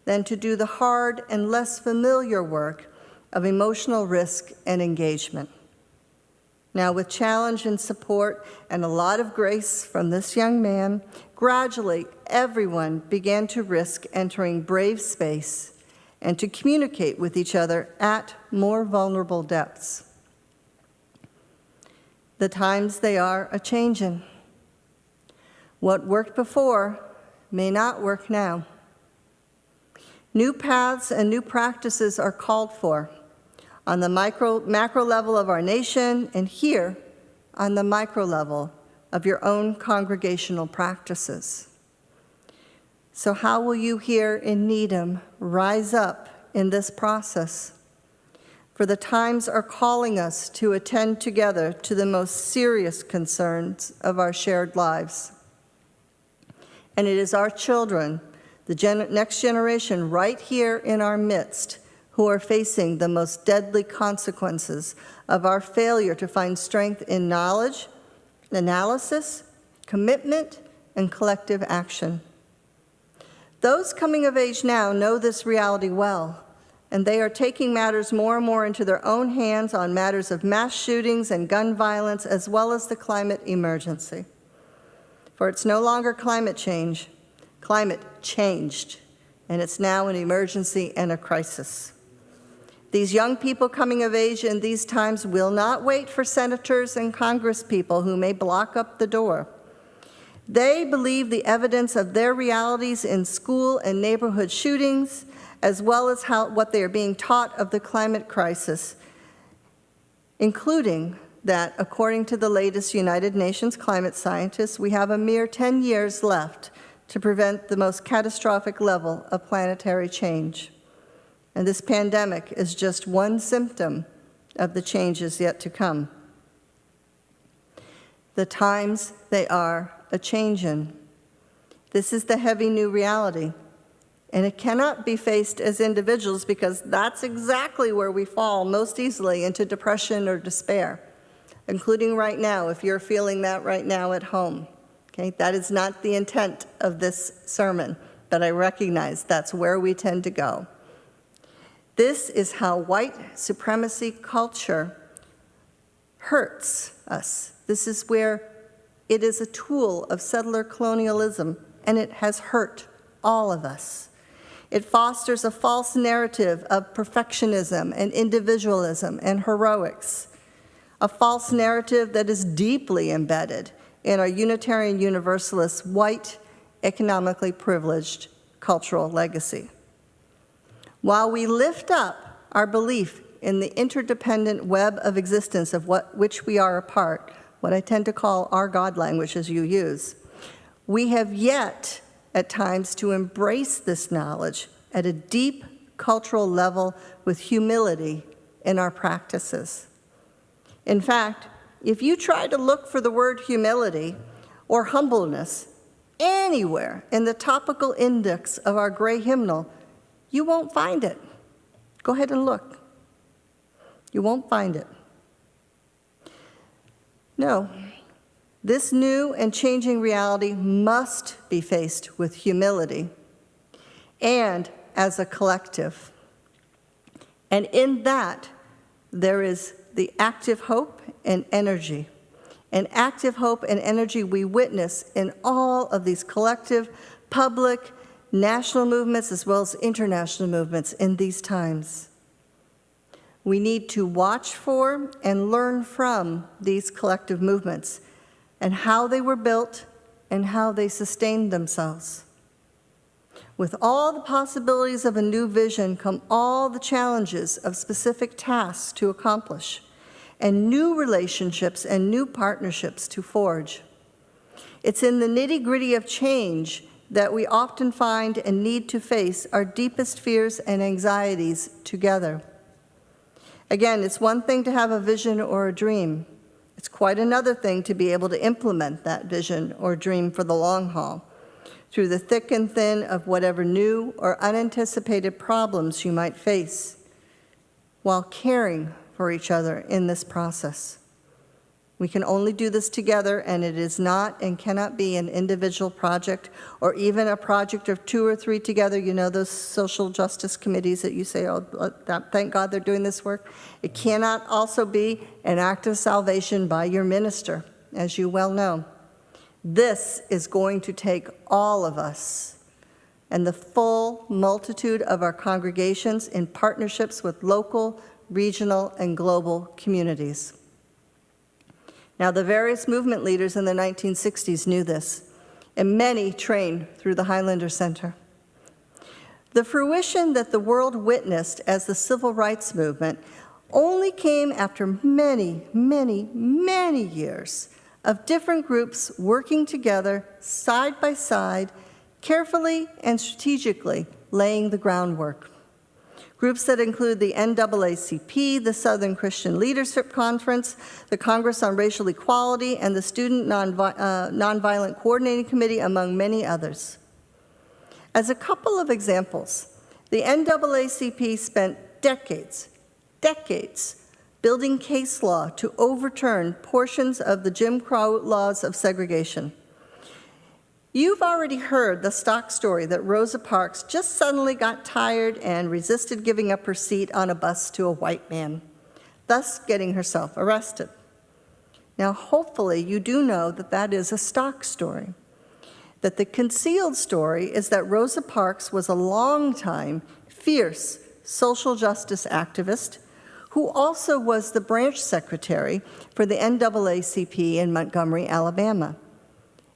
than to do the hard and less familiar work of emotional risk and engagement. Now, with challenge and support and a lot of grace from this young man, gradually everyone began to risk entering brave space and to communicate with each other at more vulnerable depths. The times they are a-changin'. What worked before may not work now. New paths and new practices are called for on the macro level of our nation, and here on the micro level of your own congregational practices. So how will you here in Needham rise up in this process? For the times are calling us to attend together to the most serious concerns of our shared lives. And it is our children, the next generation right here in our midst, who are facing the most deadly consequences of our failure to find strength in knowledge, analysis, commitment, and collective action. Those coming of age now know this reality well, and they are taking matters more and more into their own hands on matters of mass shootings and gun violence, as well as the climate emergency. For it's no longer climate change. Climate changed, and it's now an emergency and a crisis. These young people coming of age in these times will not wait for senators and congresspeople who may block up the door. They believe the evidence of their realities in school and neighborhood shootings, as well as what they are being taught of the climate crisis, including that, according to the latest United Nations climate scientists, we have a mere 10 years left to prevent the most catastrophic level of planetary change. And this pandemic is just one symptom of the changes yet to come. The times, they are A-Changin. This is the heavy new reality, and it cannot be faced as individuals because that's exactly where we fall most easily into depression or despair, including right now, if you're feeling that right now at home. Okay, that is not the intent of this sermon, but I recognize that's where we tend to go. This is how white supremacy culture hurts us. This is where it is a tool of settler colonialism, and it has hurt all of us. It fosters a false narrative of perfectionism and individualism and heroics, a false narrative that is deeply embedded in our Unitarian Universalist, white, economically privileged cultural legacy. While we lift up our belief in the interdependent web of existence of which we are a part, what I tend to call our God language as you use, we have yet at times to embrace this knowledge at a deep cultural level with humility in our practices. In fact, if you try to look for the word humility or humbleness anywhere in the topical index of our gray hymnal, you won't find it. Go ahead and look. You won't find it. No, this new and changing reality must be faced with humility and as a collective. And in that, there is the active hope and energy. And active hope and energy we witness in all of these collective, public, national movements as well as international movements in these times. We need to watch for and learn from these collective movements and how they were built and how they sustained themselves. With all the possibilities of a new vision come all the challenges of specific tasks to accomplish and new relationships and new partnerships to forge. It's in the nitty-gritty of change that we often find and need to face our deepest fears and anxieties together. Again, it's one thing to have a vision or a dream. It's quite another thing to be able to implement that vision or dream for the long haul, through the thick and thin of whatever new or unanticipated problems you might face, while caring for each other in this process. We can only do this together, and it is not and cannot be an individual project or even a project of 2 or 3 together. You know those social justice committees that you say, oh, thank God they're doing this work? It cannot also be an act of salvation by your minister, as you well know. This is going to take all of us and the full multitude of our congregations in partnerships with local, regional, and global communities. Now, the various movement leaders in the 1960s knew this, and many trained through the Highlander Center. The fruition that the world witnessed as the civil rights movement only came after many, many, many years of different groups working together, side by side, carefully and strategically laying the groundwork. Groups that include the NAACP, the Southern Christian Leadership Conference, the Congress on Racial Equality, and the Student Nonviolent Coordinating Committee, among many others. As a couple of examples, the NAACP spent decades building case law to overturn portions of the Jim Crow laws of segregation. You've already heard the stock story that Rosa Parks just suddenly got tired and resisted giving up her seat on a bus to a white man, thus getting herself arrested. Now, hopefully, you do know that that is a stock story. That the concealed story is that Rosa Parks was a longtime, fierce social justice activist who also was the branch secretary for the NAACP in Montgomery, Alabama,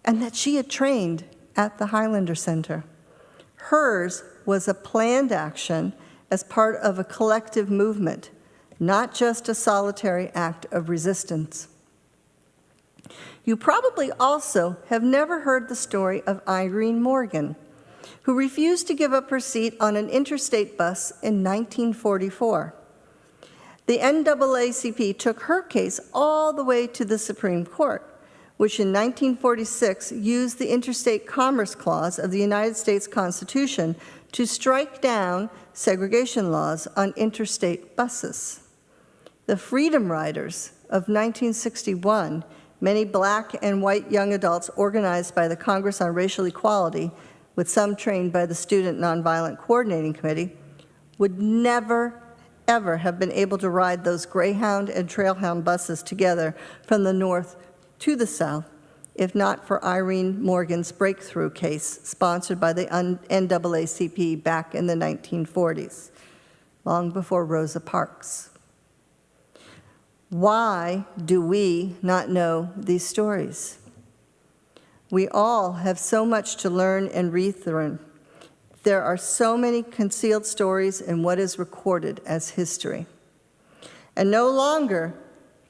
and that she had trained at the Highlander Center. Hers was a planned action as part of a collective movement, not just a solitary act of resistance. You probably also have never heard the story of Irene Morgan, who refused to give up her seat on an interstate bus in 1944. The NAACP took her case all the way to the Supreme Court, which in 1946 used the Interstate Commerce Clause of the United States Constitution to strike down segregation laws on interstate buses. The Freedom Riders of 1961, many black and white young adults organized by the Congress on Racial Equality, with some trained by the Student Nonviolent Coordinating Committee, would never, ever have been able to ride those Greyhound and Trailhound buses together from the north to the south, if not for Irene Morgan's breakthrough case sponsored by the NAACP back in the 1940s, long before Rosa Parks. Why do we not know these stories? We all have so much to learn and relearn. There are so many concealed stories in what is recorded as history. And no longer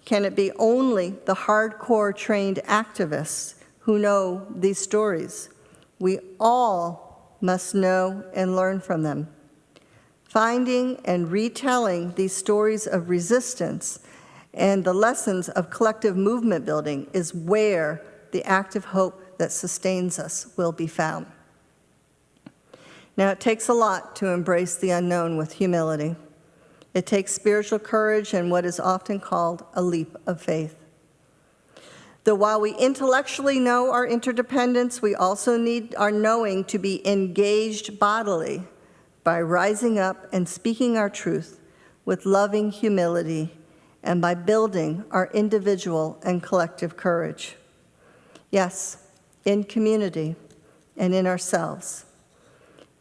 can it be only the hardcore trained activists who know these stories. We all must know and learn from them. Finding and retelling these stories of resistance and the lessons of collective movement building is where the active hope that sustains us will be found. Now, it takes a lot to embrace the unknown with humility. It takes spiritual courage and what is often called a leap of faith. Though while we intellectually know our interdependence, we also need our knowing to be engaged bodily by rising up and speaking our truth with loving humility and by building our individual and collective courage. Yes, in community and in ourselves,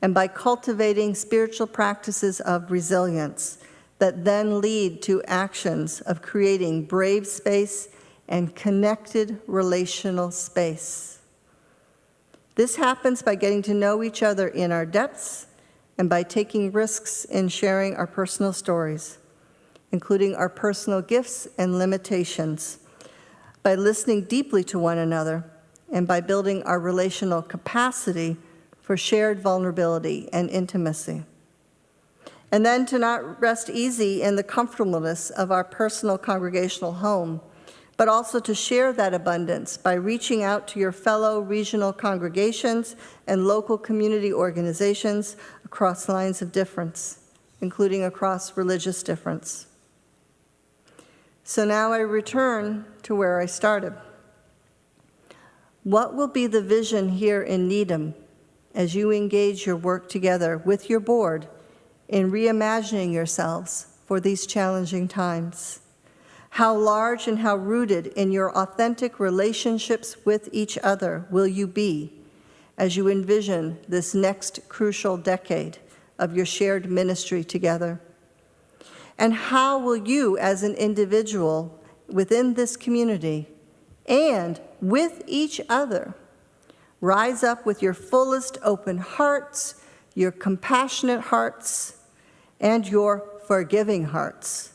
and by cultivating spiritual practices of resilience that then lead to actions of creating brave space and connected relational space. This happens by getting to know each other in our depths and by taking risks in sharing our personal stories, including our personal gifts and limitations, by listening deeply to one another, and by building our relational capacity for shared vulnerability and intimacy. And then to not rest easy in the comfortableness of our personal congregational home, but also to share that abundance by reaching out to your fellow regional congregations and local community organizations across lines of difference, including across religious difference. So now I return to where I started. What will be the vision here in Needham as you engage your work together with your board in reimagining yourselves for these challenging times? How large and how rooted in your authentic relationships with each other will you be as you envision this next crucial decade of your shared ministry together? And how will you as an individual within this community and with each other rise up with your fullest open hearts, your compassionate hearts, and your forgiving hearts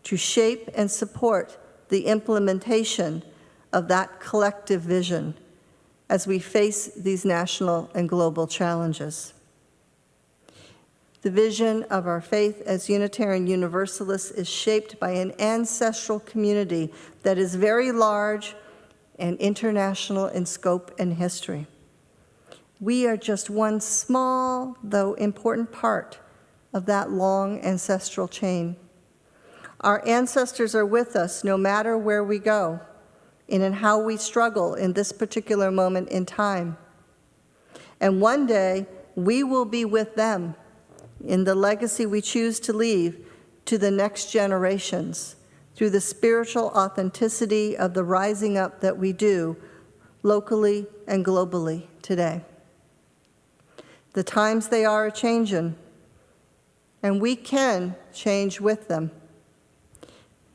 to shape and support the implementation of that collective vision as we face these national and global challenges? The vision of our faith as Unitarian Universalists is shaped by an ancestral community that is very large and international in scope and history. We are just one small, though important part of that long ancestral chain. Our ancestors are with us no matter where we go and in how we struggle in this particular moment in time. And one day, we will be with them in the legacy we choose to leave to the next generations through the spiritual authenticity of the rising up that we do locally and globally today. The times they are a-changin', and we can change with them.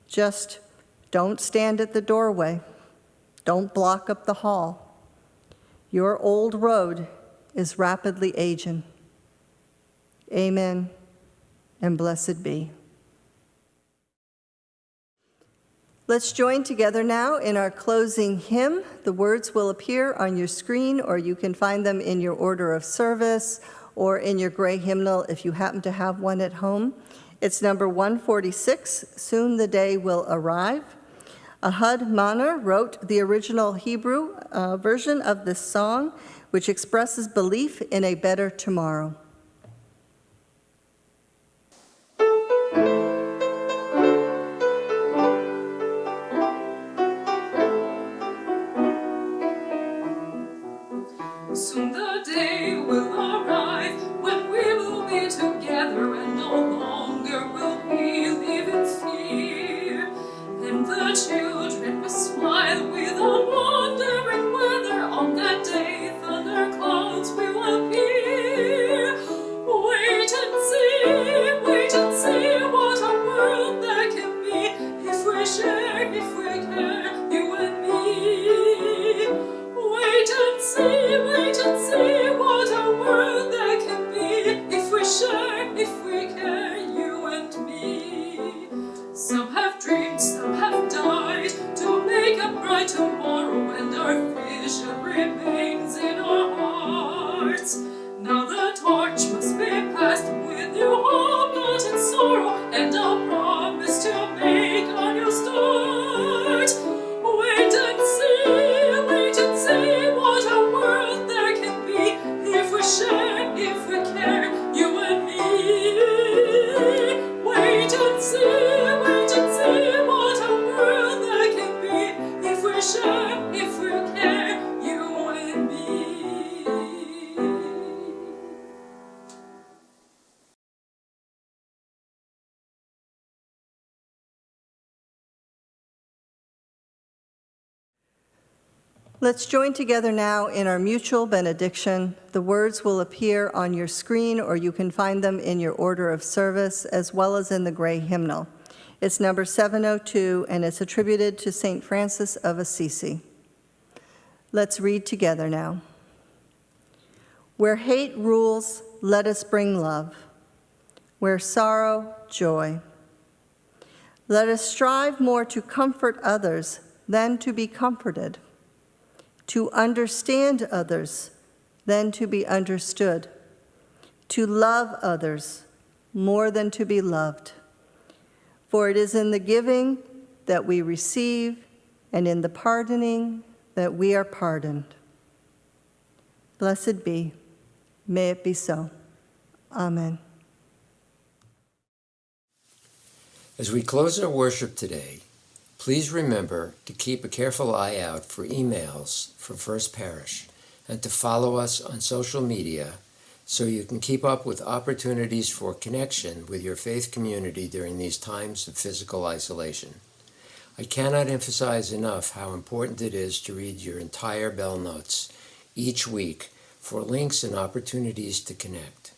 Just don't stand at the doorway. Don't block up the hall. Your old road is rapidly aging. Amen, and blessed be. Let's join together now in our closing hymn. The words will appear on your screen, or you can find them in your order of service or in your gray hymnal if you happen to have one at home. It's number 146, Soon the Day Will Arrive. Ahad Maner wrote the original Hebrew version of this song, which expresses belief in a better tomorrow. Soon the day will arrive when we will be together and no longer will we live in fear. And the children will smile without wondering whether on that day thunder clouds will appear. Wait and see what a world that can be if we share, if we care, you and me. Wait and see what a world that can be if we share, if we care, you and me. Some have dreamed, some have died to make a bright tomorrow, and our vision remains in our hearts. Now the torch must be passed with new hope, not in sorrow, and a promise to make a new start. Wait and see what a world there can be if we share, if we care, you and me. Wait and see what a world there can be if we share, if we care, you and me. Let's join together now in our mutual benediction. The words will appear on your screen, or you can find them in your order of service, as well as in the gray hymnal. It's number 702, and it's attributed to St. Francis of Assisi. Let's read together now. Where hate rules, let us bring love. Where sorrow, joy. Let us strive more to comfort others than to be comforted, to understand others than to be understood, to love others more than to be loved. For it is in the giving that we receive, and in the pardoning that we are pardoned. Blessed be. May it be so. Amen. As we close our worship today, please remember to keep a careful eye out for emails from First Parish and to follow us on social media so you can keep up with opportunities for connection with your faith community during these times of physical isolation. I cannot emphasize enough how important it is to read your entire bell notes each week for links and opportunities to connect.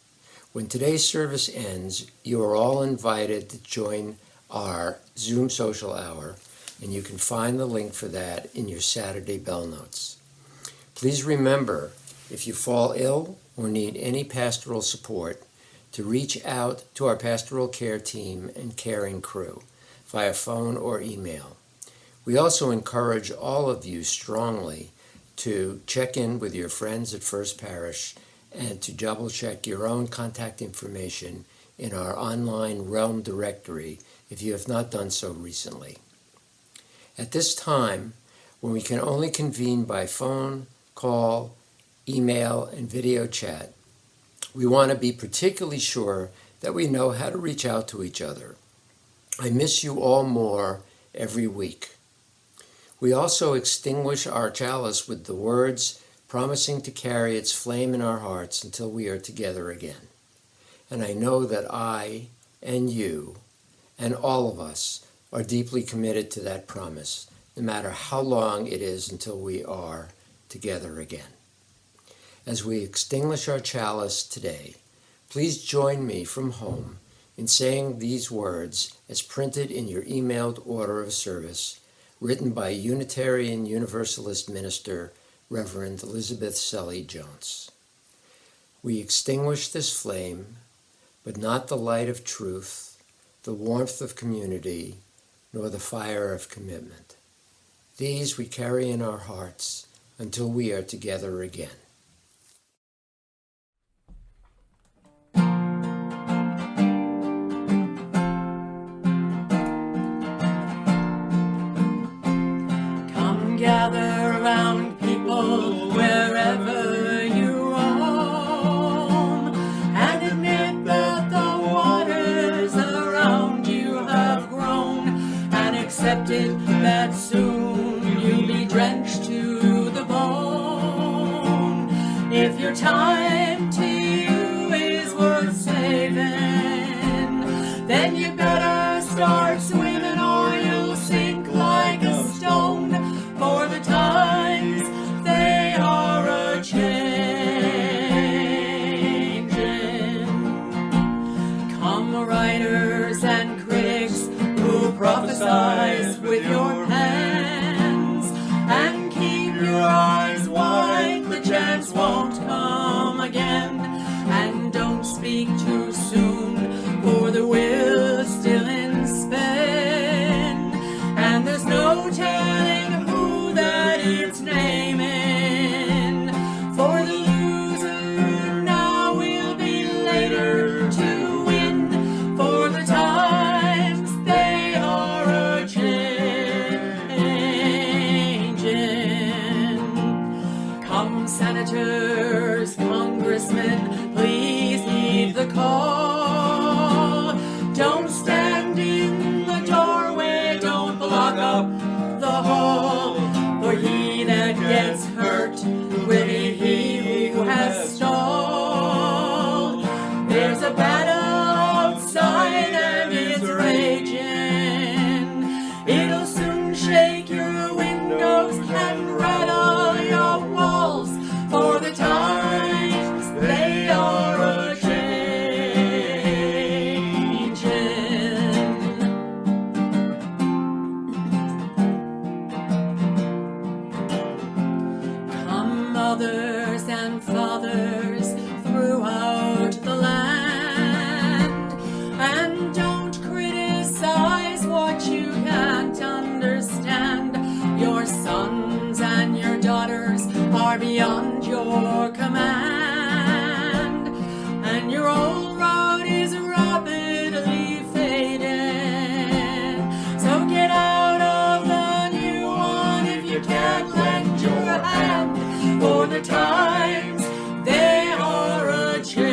When today's service ends, you are all invited to join our Zoom social hour, and you can find the link for that in your Saturday bell notes. Please remember, if you fall ill or need any pastoral support, to reach out to our pastoral care team and caring crew via phone or email. We also encourage all of you strongly to check in with your friends at First Parish and to double-check your own contact information in our online Realm directory if you have not done so recently. At this time, when we can only convene by phone, call, email, and video chat, we want to be particularly sure that we know how to reach out to each other. I miss you all more every week. We also extinguish our chalice with the words, promising to carry its flame in our hearts until we are together again. And I know that I and you and all of us are deeply committed to that promise, no matter how long it is until we are together again. As we extinguish our chalice today, please join me from home in saying these words as printed in your emailed order of service, written by Unitarian Universalist minister Reverend Elizabeth Sully Jones. We extinguish this flame, but not the light of truth, the warmth of community, nor the fire of commitment. These we carry in our hearts until we are together again. gather round people wherever you roam, and admit that the waters around you have grown, and accepted that soon you'll be drenched to the bone. If your time to you is worth saving, then you better start swimming or you'll sink like a stone, for the times they are a-changin'. Come writers and critics who prophesize with your hands, and keep your eyes wide, the chance won't come again. And don't speak too soon, for the wheel's still in spin, and there's no telling who that it's naming. For the loser now will be later to win, for the times they are a-changin'. Come senators, congressmen, please heed the call. Don't stand in the doorway, don't block up the hall, for he that gets hurt will be he who has stalled. There's a battle outside and it's raging. It'll soon shake your windows and rattle your walls, for the times they are mothers and fathers throughout the land, and don't criticize what you can't understand. Your sons and your daughters are beyond your command, and your old road is rapidly fading. So get out of the new one if you can't lend your hand, for the times they are a-changin'.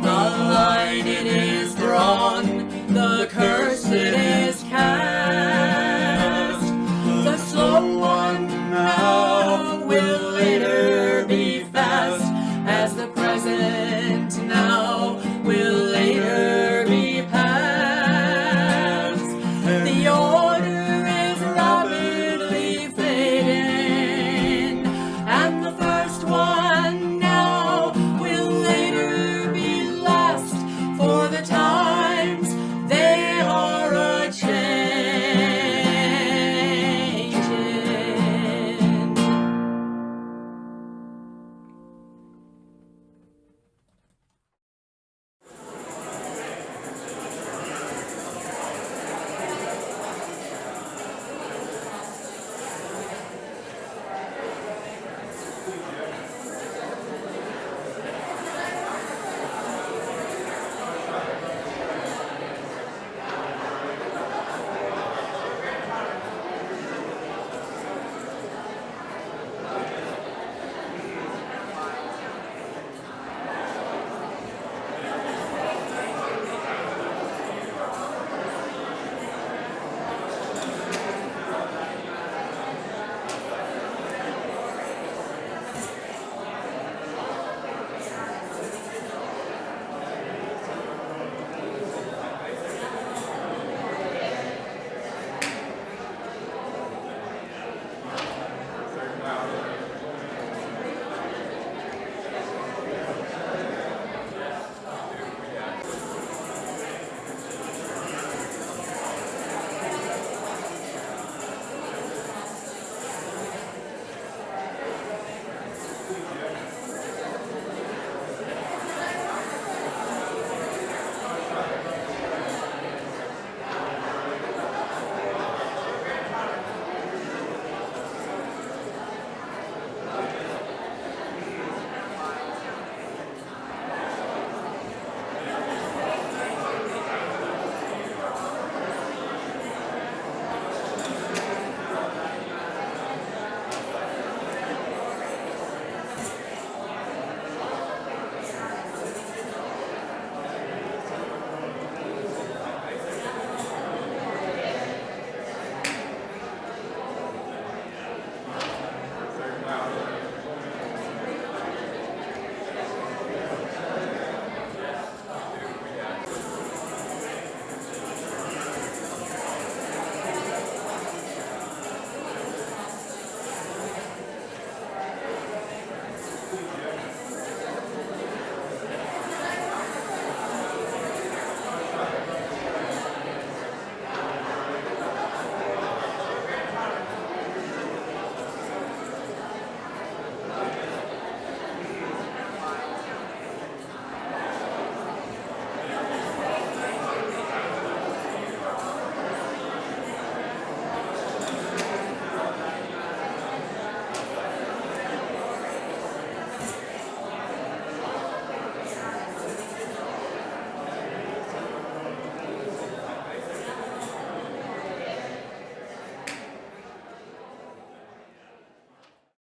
The line it is drawn, the